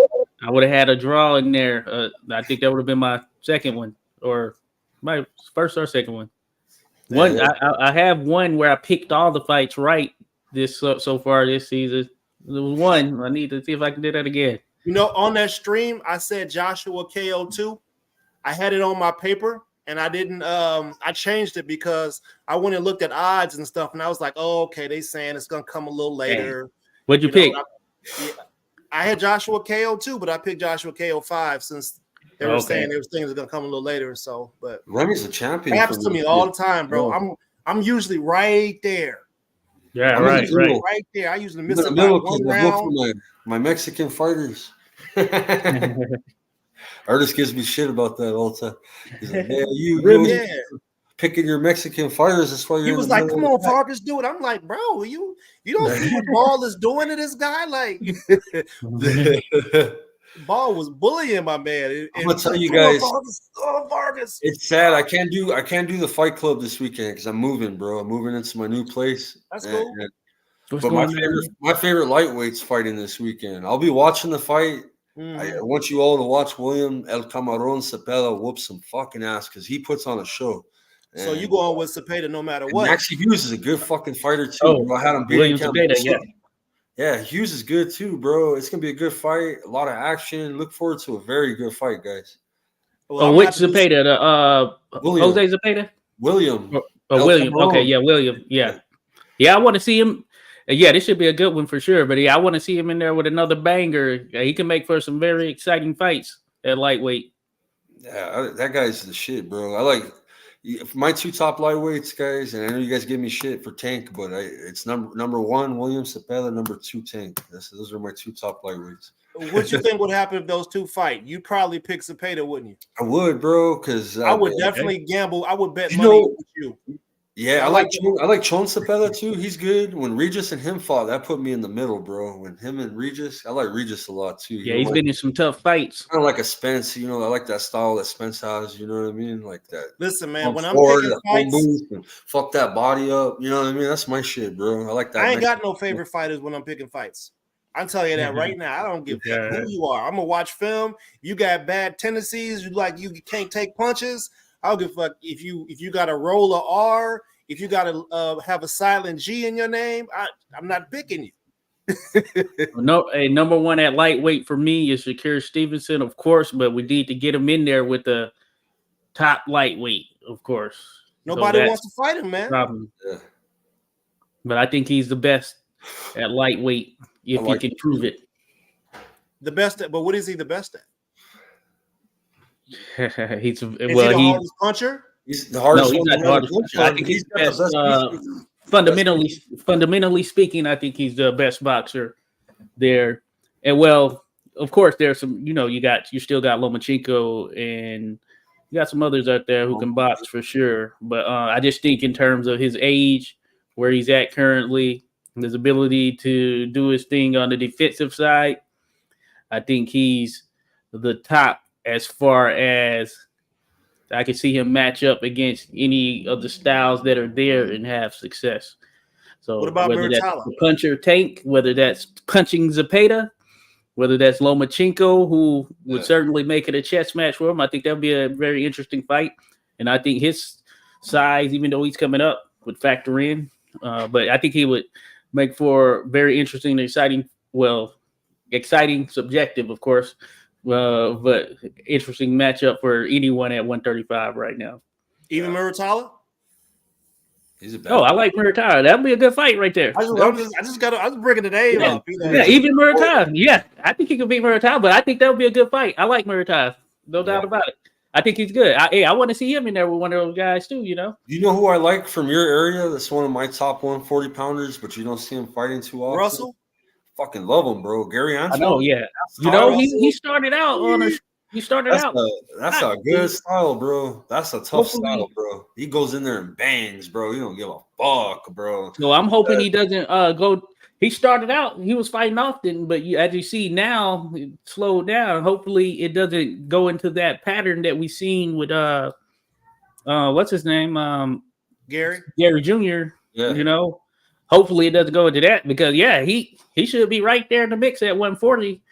I would have had a draw in there. I think that would have been my second one, or my first or second one. I have one where I picked all the fights right so far this season. There was one. I need to see if I can do that again. On that stream, I said Joshua KO2. I had it on my paper, and I didn't. I changed it because I went and looked at odds and stuff, and I was like, "Oh, okay, they saying it's gonna come a little later." What'd you pick? I had Joshua KO2, but I picked Joshua KO5 since they were saying there was things that gonna come a little later. So, but Remy's a champion. It happens to me all the time, bro. I'm usually right there. Yeah, I'm in the right. middle. Right there. I usually I'm miss in the it middle by one because I vote round. for my Mexican fighters. Artist gives me shit about that all the time. He's like, "Yeah, you always Yeah. picking your Mexican fighters. That's why He you're in was the like, middle "Come of on, the pack." Farkas, do it." I'm like, "Bro, you don't see what Ball is doing to this guy? Like, Ball was bullying my man. I'm gonna tell you "Come on, guys, Farkas. Oh, Farkas." it's sad. I can't do the fight club this weekend because I'm moving, bro. I'm moving into my new place. That's cool. What's But going on? my favorite lightweight's fighting this weekend. I'll be watching the fight. I Mhm. want you all to watch William El Camarón Cepeda whoop some fucking ass because he puts on a show. So you And- going with Cepeda no matter and what? Maxie Hughes is a good fucking fighter too. Oh, Bro. I had him beating William Cam Cepeda, Bishop. yeah. Yeah, Hughes is good too, bro. It's gonna be a good fight. A lot of action. Look forward to a very good fight, guys. Well, Oh, I'm which gonna have to- Cepeda? The William. Jose Cepeda? William. Oh, El William. Camarón. Okay, yeah, William. Yeah. Yeah, I want to see him. Yeah, this should be a good one for sure. But yeah, I want to see him in there with another banger. He can make for some very exciting fights at lightweight. Yeah, that guy's the shit, bro. I like my two top lightweights, guys, and I know you guys give me shit for Tank, but it's number one, William Cepeda, number two, Tank. Those are my two top lightweights. What you think would happen if those two fight? You'd probably pick Cepeda, wouldn't you? I would, bro, because I would definitely gamble. I would bet You money know- with you. Yeah, I like Chon Cepeda too. He's good. When Regis and him fought, that put me in the middle, bro. When him and Regis, I like Regis a lot too. Yeah, he's been in some tough fights. Kind of like a Spence, I like that style that Spence has. You know what I mean? Like that. Listen, man, Come when I'm forward, picking that full fights, boost and fuck that body up. You know what I mean? That's my shit, bro. I like that. I ain't got no favorite fighters when I'm picking fights. I'm telling you that right now. I don't give a fuck who you are. I'm gonna watch film. You got bad tendencies. You can't take punches. I don't give a fuck if you got a roll of R. If you got to have a silent G in your name, I'm not picking you. No, number one at lightweight for me is Shakir Stevenson, of course, but we need to get him in there with the top lightweight, of course. Nobody wants to fight him, man. Problem. Yeah. But I think he's the best at lightweight if he can prove it. The best at, but what is he the best at? He's Is he the hardest puncher? He's the hardest. No, he's not the hardest puncher. I think he's the best. Fundamentally speaking, I think he's the best boxer there. And well, of course, there's some. You still got Lomachenko, and you got some others out there who can box for sure. But I just think in terms of his age, where he's at currently, his ability to do his thing on the defensive side, I think he's the top as far as I can see him match up against any of the styles that are there and have success. So what about whether that's Muratalla? the puncher Tank, whether that's punching Cepeda, whether that's Lomachenko, who would certainly make it a chess match for him, I think that'll be a very interesting fight. And I think his size, even though he's coming up, would factor in. But I think he would make for very interesting, exciting, subjective, of course, but interesting matchup for anyone at 135 right now. Even Muratalla? He's a bad I like Muratalla. That'd be a good fight right there. I was bringing the name up. Yeah, even Muratalla. Yeah, I think he could beat Muratalla, but I think that would be a good fight. I like Muratalla, no doubt about it. I think he's good. I want to see him in there with one of those guys too. You know who I like from your area? That's one of my top 140 pounders, but you don't see him fighting too often. Russell? Fucking love him, bro. Gary Antoine. I know, yeah. He started out on a. He started out. That's a good style, bro. That's a tough style, bro. He goes in there and bangs, bro. He don't give a fuck, bro. So I'm hoping he doesn't go. He started out. He was fighting often, but as you see now, it slowed down. Hopefully, it doesn't go into that pattern that we seen with what's his name? Gary Jr. Yeah. Hopefully it doesn't go into that because he should be right there in the mix at 140.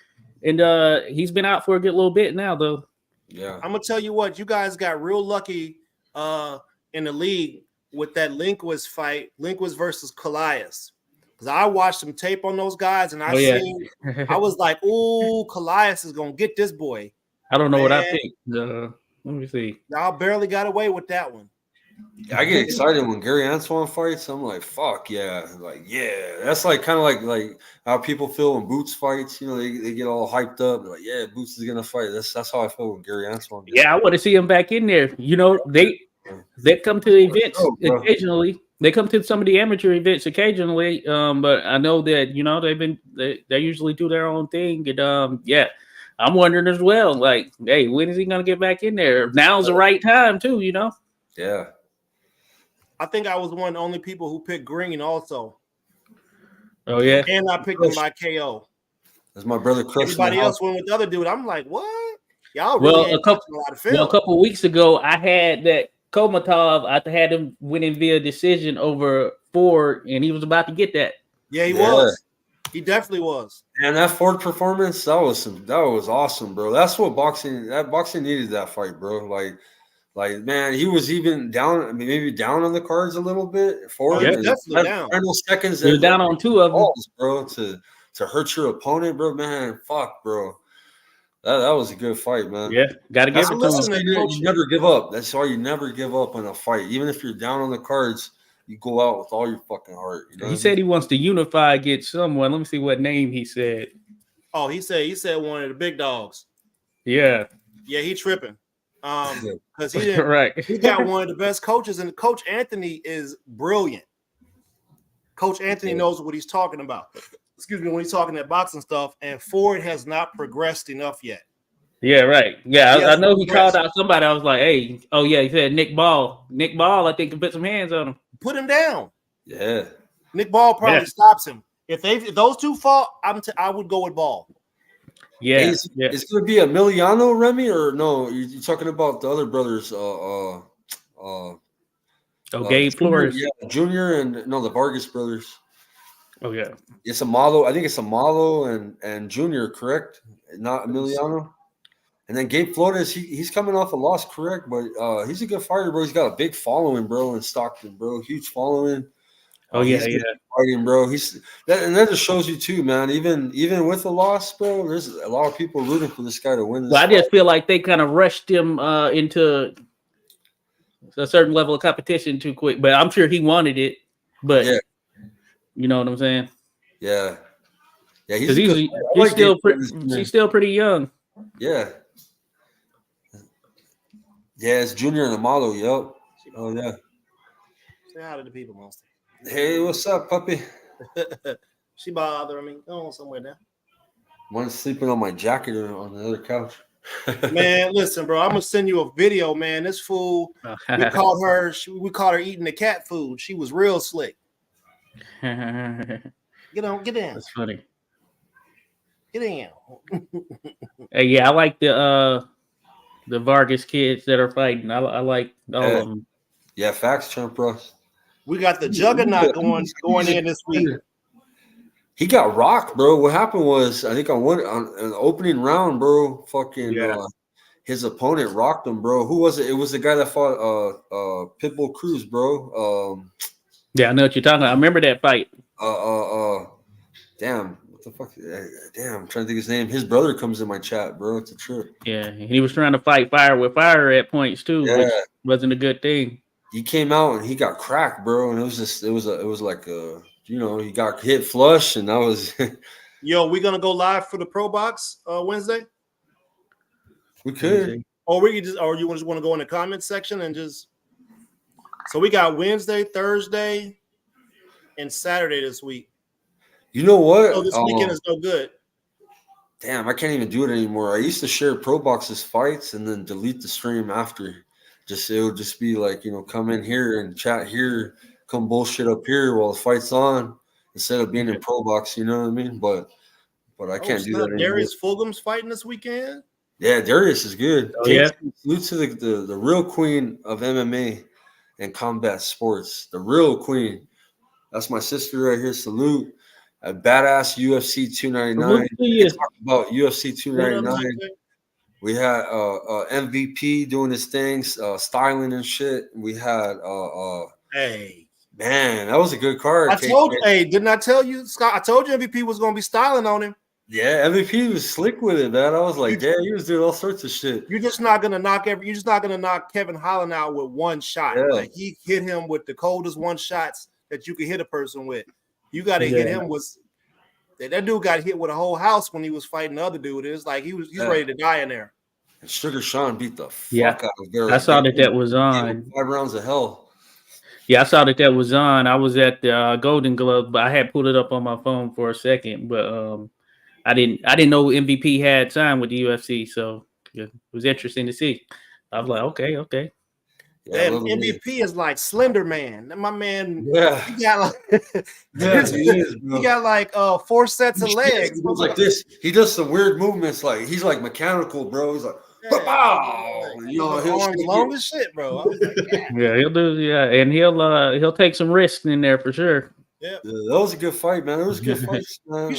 And he's been out for a good little bit now, though. Yeah. I'm gonna tell you what, you guys got real lucky in the league with that Linquist fight, Linquist versus Callias. Because I watched some tape on those guys, and I was like, "Ooh, Callias is gonna get this boy." I don't know what I think. Let me see. Y'all barely got away with that one. I get excited when Gary Antoine fights. I'm like, fuck yeah. Like, yeah. That's like kind of like how people feel when Boots fights. They get all hyped up. They're like, yeah, Boots is gonna fight. That's how I feel when Gary Antoine. Yeah, I want to see him back in there. They come to events occasionally. They come to some of the amateur events occasionally, but I know that they usually do their own thing, and yeah, I'm wondering as well. Like, hey, when is he gonna get back in there? Now's the right time too, Yeah. I think I was one of the only people who picked Green also. Oh yeah, and I picked him by KO. That's my brother Crush. Everybody else went with the other dude. I'm like, what? Y'all really ain't watching a lot of film. Well, a couple of weeks ago, I had that Komatov. I had him winning via decision over Ford, and he was about to get that. Yeah, he was. He definitely was. And that Ford performance, that was awesome, bro. That's what boxing needed, that fight, bro. Like man, he was even down, maybe down on the cards a little bit. Ford, definitely down. Final seconds, he was down on 2 of them, bro. To hurt your opponent, bro, man. Fuck, bro. That was a good fight, man. Yeah, got to give it to him. You never give up. That's why you never give up in a fight. Even if you're down on the cards, you go out with all your fucking heart. He said he wants to unify against someone. Let me see what name he said. Oh, he said one of the big dogs. Yeah. Yeah, he tripping. Because he didn't. Right. He got one of the best coaches, and Coach Anthony is brilliant. Coach Anthony knows what he's talking about. Excuse me, when he's talking that boxing stuff, and Ford has not progressed enough yet. Yeah, right. Yeah, I know he called out somebody. I was like, hey, oh yeah, he said Nick Ball. Nick Ball, I think, can put some hands on him. Put him down. Yeah. Nick Ball probably stops him. If those two fought, I would go with Ball. Yeah. Hey, it's going to be Emiliano, Remy, or no? You're talking about the other brothers. Gabe Flores. Yeah, Junior and the Vargas brothers. Oh yeah. It's Amalo. I think it's Amalo and Junior, correct? Not Emiliano. And then Gabe Flores, he's coming off a loss, correct? But he's a good fighter, bro. He's got a big following, bro, in Stockton, bro. Huge following. Oh yeah. Fighting, bro. And that just shows you too, man. Even with the loss, bro, there's a lot of people rooting for this guy to win. Well, I just feel like they kind of rushed him into a certain level of competition too quick. But I'm sure he wanted it. But you know what I'm saying? Yeah. Yeah, he's still pretty young. Yeah. Yeah, it's Junior and Amalo. Yep. Oh yeah. Say hi to the people, Monster. Hey, what's up, puppy? She bothering me. Go on somewhere now. One's sleeping on my jacket on the other couch. Man, listen, bro. I'm gonna send you a video, man. This fool, we called her eating the cat food. She was real slick. Get down. That's funny. Get in. Hey, yeah, I like the Vargas kids that are fighting. I like all of them. Yeah, facts, champ, bro. We got the juggernaut going in this week. He got rocked, bro. What happened was, I think on the opening round, bro, his opponent rocked him, bro. Who was it? It was the guy that fought Pitbull Cruz, bro. Yeah, I know what you're talking about. I remember that fight. Damn, what the fuck? Damn, I'm trying to think of his name. His brother comes in my chat, bro. It's a trip. Yeah, he was trying to fight fire with fire at points too, which wasn't a good thing. He came out and he got cracked, bro, and it was like he got hit flush, and that was. Yo, we gonna go live for the Pro Box Wednesday? We could, or we could you just want to go in the comments section and just. So we got Wednesday, Thursday, and Saturday this week. You know what? So this weekend is no good. Damn, I can't even do it anymore. I used to share Pro Box's fights and then delete the stream after. It would just be like, come in here and chat here, come bullshit up here while the fight's on, instead of being in Pro Box, you know what I mean? But I can't do that anymore. Darius Fulgham's fighting this weekend? Yeah, Darius is good. Oh, yeah. Salute to the real queen of MMA and combat sports. The real queen. That's my sister right here. Salute. A badass UFC 299. We talk about UFC 299. We had MVP doing his things, styling and shit. We had hey, man, that was a good card. Didn't I tell you, Scott? I told you MVP was gonna be styling on him. Yeah, MVP was slick with it, man. I was like, damn, he was doing all sorts of shit. You're just not gonna knock Kevin Holland out with one shot. Yeah. Like he hit him with the coldest one shots that you could hit a person with. You got to hit him with. That dude got hit with a whole house when he was fighting the other dude. It's like he's ready to die in there. And Sugar Sean beat the fuck out of Derek. I saw that was on 5 rounds of hell. Yeah, I saw that was on. I was at the Golden Glove, but I had pulled it up on my phone for a second, but I didn't know MVP had signed with the UFC, so it was interesting to see. I was like, okay. Yeah, Damn, MVP is like Slender Man. My man, Yeah. he got like Yeah, he is, bro. he got like 4 sets of legs. He goes like this. He does some weird movements, like he's like mechanical, bro. He's like, pow! You know, his arms long as shit, bro. I was like, Yeah, he'll do. Yeah, and he'll take some risks in there for sure. yeah. That was a good fight, man. It was a good fight, man.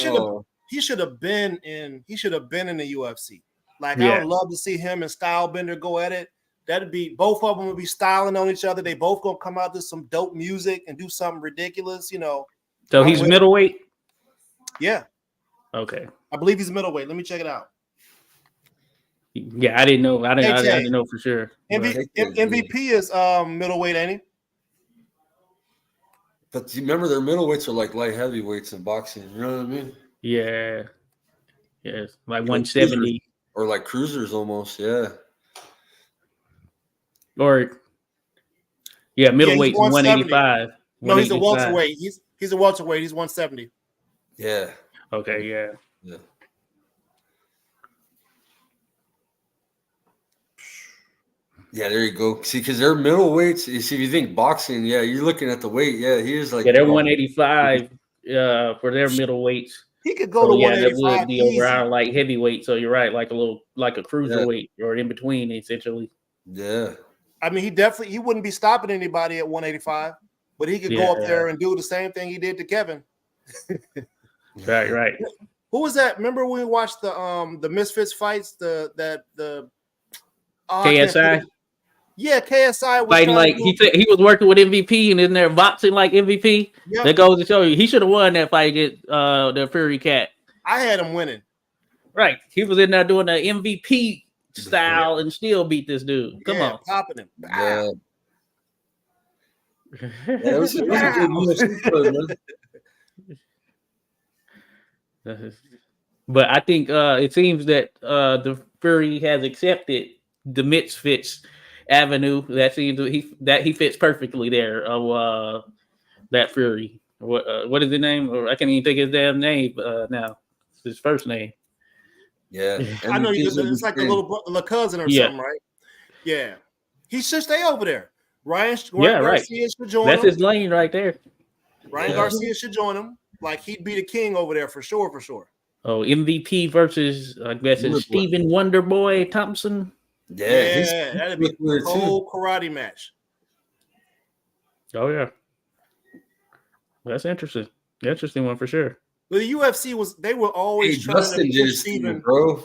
He should have been in the UFC. Like, I Yeah. would love to see him and Stylebender go at it. That'd be, both of them would be styling on each other. They both gonna come out to some dope music and do something ridiculous, you know. So he's middleweight? Yeah. Okay. I believe he's middleweight. Let me check it out. Yeah, I didn't know. I didn't know for sure. MVP is middleweight, ain't he? But you remember their middleweights are like light heavyweights in boxing. You know what I mean? Yeah. Yes, like 170. Or like cruisers almost, yeah. Or middleweight's 185. No, he's a welterweight. He's a welterweight. He's 170. Yeah. Okay, yeah. Yeah, there you go. See, because they're middleweights. You see, if you think boxing, yeah, you're looking at the weight. Yeah, he is like. Yeah, they're 185 for their middleweights. He could go to 185. That would be over our like heavyweight. So you're right, like a cruiserweight or in between, essentially. Yeah. I mean, he wouldn't be stopping anybody at 185, but he could go up there and do the same thing he did to Kevin. Right. Who was that? Remember when we watched the Misfits fights? The KSI. Yeah, KSI was fighting like he was working with MVP and in there boxing like MVP. Yep. That goes to show you he should have won that fight against the Fury Cat. I had him winning. Right, he was in there doing the MVP style and still beat this dude. Come on, popping him. Yeah. It was a good UFC man. But I think it seems that the Fury has accepted the Misfits avenue. That seems he fits perfectly there. Of that Fury. What is his name? Or I can't even think his damn name now. It's his first name. Yeah, I know it's like a little cousin or something, right? Yeah, he should stay over there. Ryan Garcia should join That's him. his lane right there. Ryan Garcia should join him. Like, he'd be the king over there for sure. Oh, MVP versus I guess it's Stephen Wonderboy Thompson. Yeah, that'd be a whole karate match. Oh yeah, that's interesting. Interesting one for sure. But the UFC they were always trying Dustin to push Stephen, bro.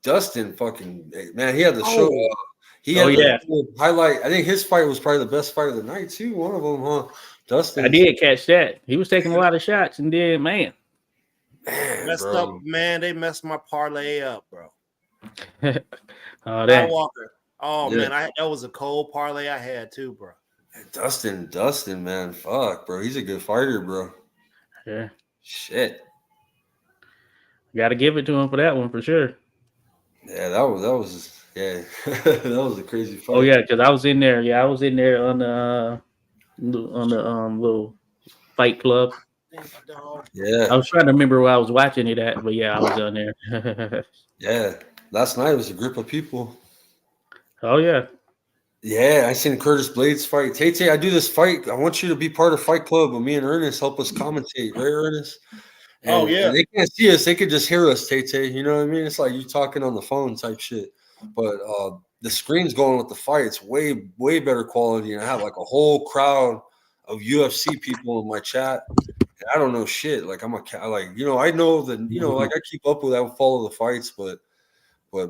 Dustin fucking man, he had the show. He had the highlight. I think his fight was probably the best fight of the night too. One of them, huh? Dustin. I did catch that. He was taking a lot of shots and then they messed my parlay up, bro. Walker. Man, that was a cold parlay I had too, bro. Dustin, man, fuck, bro. He's a good fighter, bro. Yeah. Shit. Got to give it to him for that one for sure. Yeah, that was that was a crazy fight. Oh yeah, because I was in there. Yeah, I was in there on the little fight club. Yeah, I was trying to remember where I was watching it at, but yeah, I was on there. Yeah, last night was a group of people. Oh yeah. Yeah, I seen Curtis Blades fight. Tate, I do this fight. I want you to be part of Fight Club with me and Ernest. Help us commentate, right, Ernest? And they can't see us; they could just hear us, Tate. You know what I mean? It's like you talking on the phone type shit. But the screen's going with the fight. It's way better quality, and I have like a whole crowd of UFC people in my chat. And I don't know shit. Like I know that like I keep up with that, follow the fights, but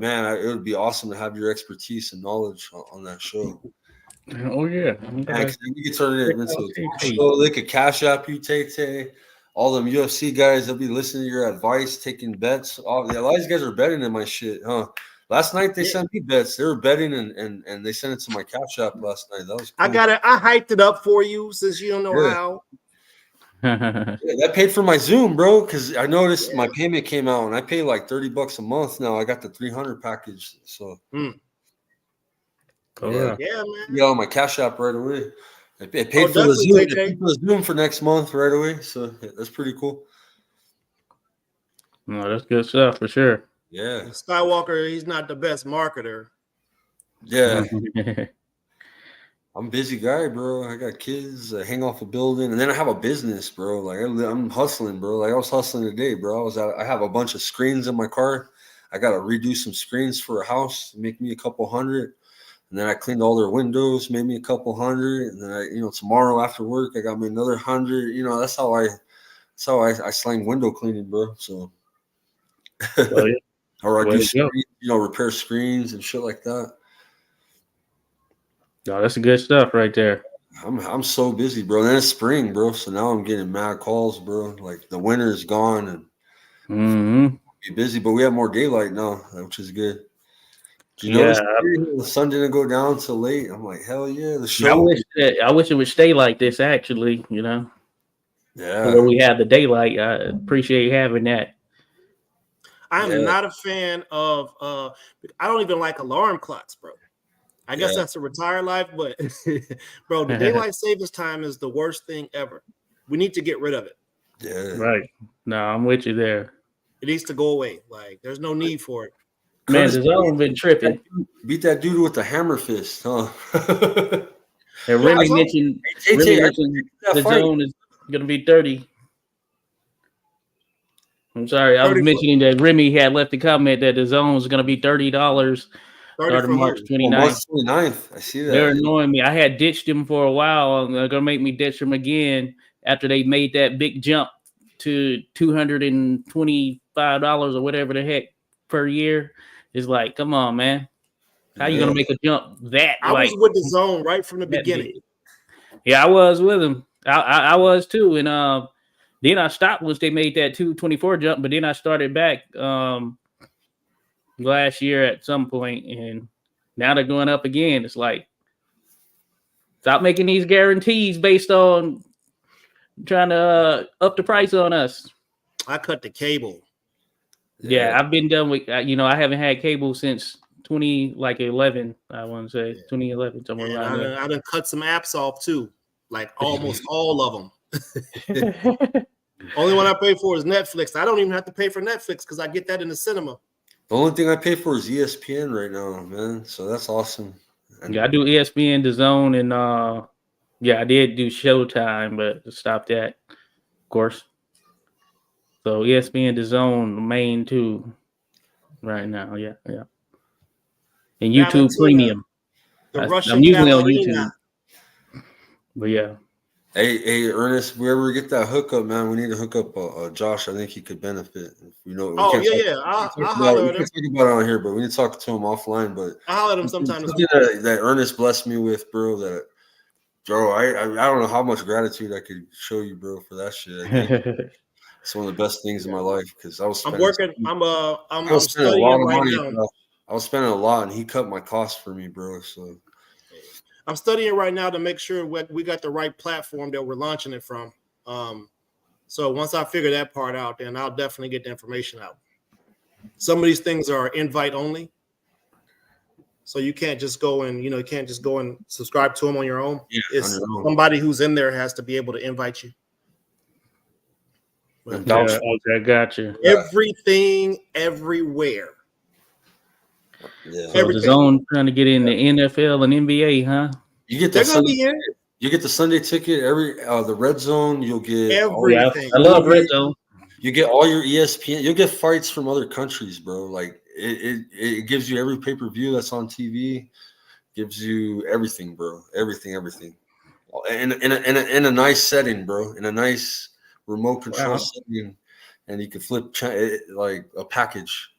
man, it would be awesome to have your expertise and knowledge on that show. Oh yeah, we can turn it into a show. They could cash app you, Tate. All them UFC guys, they'll be listening to your advice, taking bets. A lot of these guys are betting in my shit, huh? Last night they sent me bets. They were betting and they sent it to my cash app last night. That was cool. I hyped it up for you since you don't know how. That paid for my Zoom, bro, because I noticed my payment came out and I pay like $30 a month now. I got the 300 package, so man. Yeah, on my cash app right away. I paid for the definitely, Zoom. I Tay-Tay. paid for the Zoom for next month right away. So that's pretty cool. No, that's good stuff for sure. Yeah. Skywalker, he's not the best marketer. Yeah. I'm a busy guy, bro. I got kids. I hang off a building, and then I have a business, bro. Like I'm hustling, bro. Like I was hustling today, bro. I have a bunch of screens in my car. I got to redo some screens for a house, make me a couple hundred. And then I cleaned all their windows, made me a couple hundred. And then tomorrow after work, I got me another 100. That's how I slang window cleaning, bro. So, Oh, yeah. or I Way do to go. screens, repair screens and shit like that. No, that's good stuff right there. I'm so busy, bro. And then it's spring, bro. So now I'm getting mad calls, bro. Like the winter is gone and be busy, but we have more daylight now, which is good. You know, the sun didn't go down till late. I'm like, hell yeah, the show. I wish it would stay like this, actually. Yeah. Where we have the daylight. I appreciate having that. I'm not a fan of. I don't even like alarm clocks, bro. I guess that's a retired life, but bro, the daylight savings time is the worst thing ever. We need to get rid of it. Yeah. Right. No, I'm with you there. It needs to go away. Like, there's no need for it. Man, the zone been tripping. Beat that dude with the hammer fist, huh? And Remy mentioned the zone is going to be 30. I'm sorry, I was mentioning that Remy had left a comment that the zone is going to be $30 starting March 29th. March 29th. I see that. They're annoying me. I had ditched them for a while, and they're going to make me ditch them again after they made that big jump to $225 or whatever the heck per year. It's like, come on, man. How you going to make a jump that? I was with the zone right from the beginning. Big. Yeah, I was with them. I was too. And then I stopped once they made that 224 jump, but then I started back last year at some point, and now they're going up again. It's like, stop making these guarantees based on trying to up the price on us. I cut the cable. Yeah, I've been done with, I haven't had cable since 2011. I want to say 2011, somewhere around there. I done cut some apps off too, like almost all of them. Only one I pay for is Netflix. I don't even have to pay for Netflix because I get that in the cinema. The only thing I pay for is ESPN right now, man. So that's awesome. Yeah, I do ESPN, The Zone, and I did do Showtime, but I stopped that, of course. So ESPN, The Zone, the main two right now. Yeah. And YouTube Premium. I'm usually on YouTube. But yeah. Hey, Ernest, if we ever get that hookup, man, we need to hook up Josh. I think he could benefit. I'll holler at him. We can talk about it on here, but we need to talk to him offline. But I'll holler at him sometime. That Ernest blessed me with, bro. Bro, I don't know how much gratitude I could show you, bro, for that shit. It's one of the best things in my life because I was. I'm studying right now. I was spending a lot, and he cut my costs for me, bro. So I'm studying right now to make sure we got the right platform that we're launching it from. So once I figure that part out, then I'll definitely get the information out. Some of these things are invite only. So you can't just go and subscribe to them on your own. Yeah, it's somebody who's in there has to be able to invite you. Okay, gotcha. Everything, everywhere. Yeah. So the Zone trying to get in the NFL and NBA, huh? You get the Sunday ticket. The Red Zone. You'll get everything. I love Red Zone. You get all your ESPN. You'll get fights from other countries, bro. Like it gives you every pay-per-view that's on TV. Gives you everything, bro. Everything. In a nice setting, bro. In a nice remote control setting, and you can flip like a package.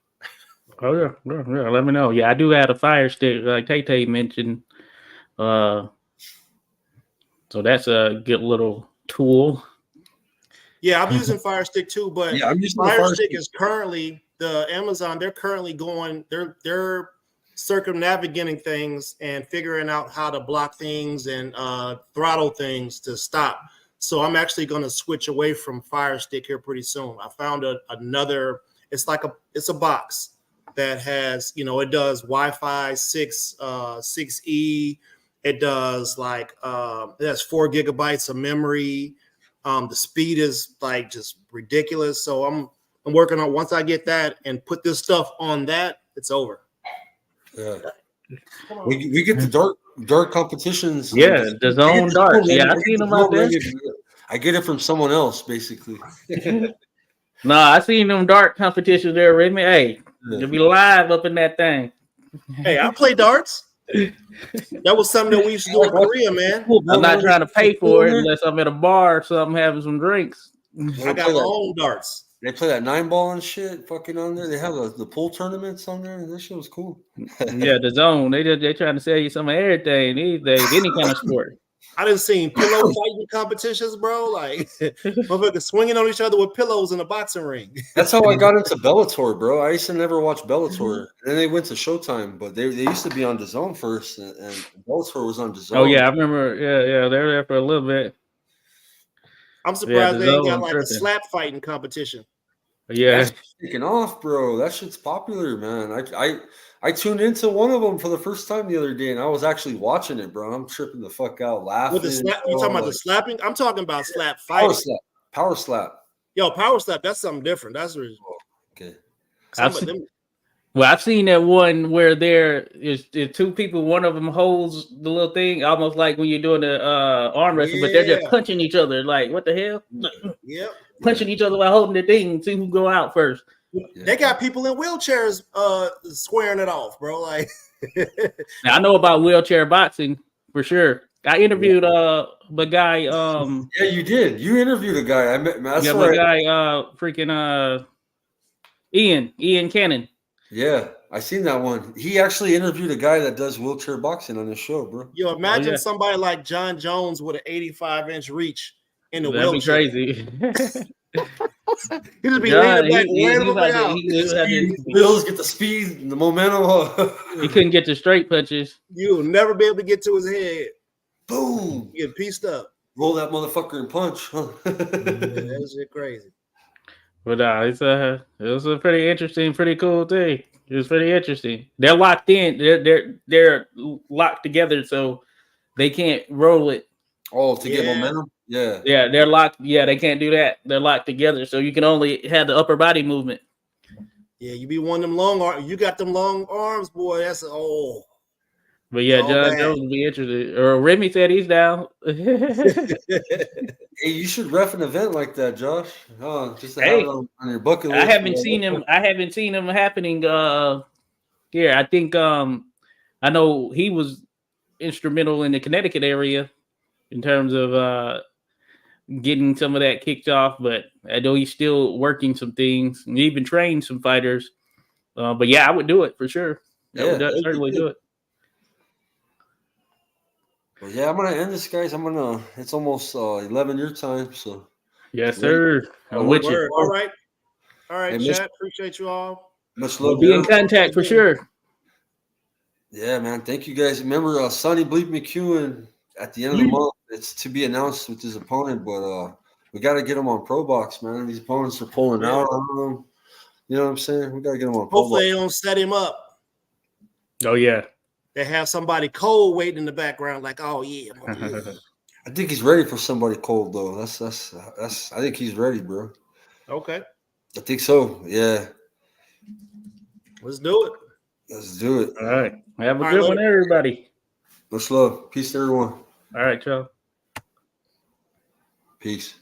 Oh yeah. Let me know. Yeah, I do have a Fire Stick, like Tay mentioned. So that's a good little tool. Yeah, I'm using Fire Stick too, but Fire Stick is currently the Amazon. They're currently going. They're circumnavigating things and figuring out how to block things and throttle things to stop. So I'm actually going to switch away from Fire Stick here pretty soon. I found another. It's a box that has, it does Wi-Fi 6, 6E. It does like it has 4 gigabytes of memory. The speed is like just ridiculous. So I'm working on, once I get that and put this stuff on that, it's over. Yeah. We get the dark competitions. Yeah, the zone darts. Yeah, I seen them out there. I get it from someone else, basically. No, I seen them dart competitions there, Remy. Hey, you'll be live up in that thing. Hey, I play darts. That was something that we used to do in Korea, man. I'm not trying to pay for it unless I'm at a bar or something having some drinks. I got my own darts. They play that 9-ball and shit fucking on there. They have the pool tournaments on there. That shit was cool. Yeah, the zone. They trying to sell you some of everything these days, any kind of sport. I done seen pillow fighting competitions, bro. Like motherfuckers swinging on each other with pillows in a boxing ring. That's how I got into Bellator, bro. I used to never watch Bellator. Then they went to Showtime, but they used to be on DAZN first, and Bellator was on DAZN. Oh yeah, I remember. Yeah, they were there for a little bit. I'm surprised they ain't got like a slap fighting competition. Yeah, that's taking off, bro. That shit's popular, man. I tuned into one of them for the first time the other day, and I was actually watching it, bro. I'm tripping the fuck out, laughing. With the slap, you talking about the slapping? I'm talking about slap fighting. Power slap. Yo, power slap. That's something different. That's okay. I've seen that one where there is 2 people. One of them holds the little thing, almost like when you're doing the arm wrestling, but they're just punching each other. Like, what the hell? Yep. Punching each other while holding the thing. See who go out first. They got people in wheelchairs squaring it off, bro. Like, now, I know about wheelchair boxing for sure. I interviewed the guy. Yeah, you did. You interviewed a guy. I met. Yeah, the guy. Freaking Ian Cannon. Yeah, I seen that one. He actually interviewed a guy that does wheelchair boxing on his show, bro. Yo, imagine somebody like John Jones with an 85-inch reach in the That'd wheelchair. Be crazy. He just be leaning back, Bills get the speed and the momentum. He couldn't get the straight punches. You'll never be able to get to his head. Boom! You get pieced up. Roll that motherfucker and punch. Huh? That shit crazy. But it was a pretty interesting, pretty cool thing. It was pretty interesting. They're locked in. They're locked together, so they can't roll it. Oh, to get momentum. Yeah. Yeah, they're locked. Yeah, they can't do that. They're locked together, so you can only have the upper body movement. Yeah, you be one of them long arms. You got them long arms, boy. That's But yeah, John Jones would be interested. Or Remy said he's down. Hey, you should ref an event like that, Josh. Just to have it on your bucket list. I haven't seen him happening here. I think I know he was instrumental in the Connecticut area in terms of getting some of that kicked off, but I know he's still working some things and even trained some fighters. But yeah, I would do it for sure. I would certainly do it. Well, yeah, I'm gonna end this, guys. It's almost 11 your time, so yes, sir. I'm with you. All right, chat. Appreciate you all. Much love. We'll be in contact for sure. Yeah, man. Thank you, guys. Remember, Sonny Bleep McEwen at the end of the month. It's to be announced with his opponent, but we got to get him on Pro Box, man. These opponents are pulling out on him. You know what I'm saying? We got to get him on Pro Hopefully, Box. they don't set him up. Oh yeah. They have somebody cold waiting in the background, like, oh yeah. I think he's ready for somebody cold, though. That's. I think he's ready, bro. Okay. I think so. Yeah. Let's do it. Let's do it. All right. Have a good one, everybody. Much love. Peace to everyone. All right, y'all. Peace.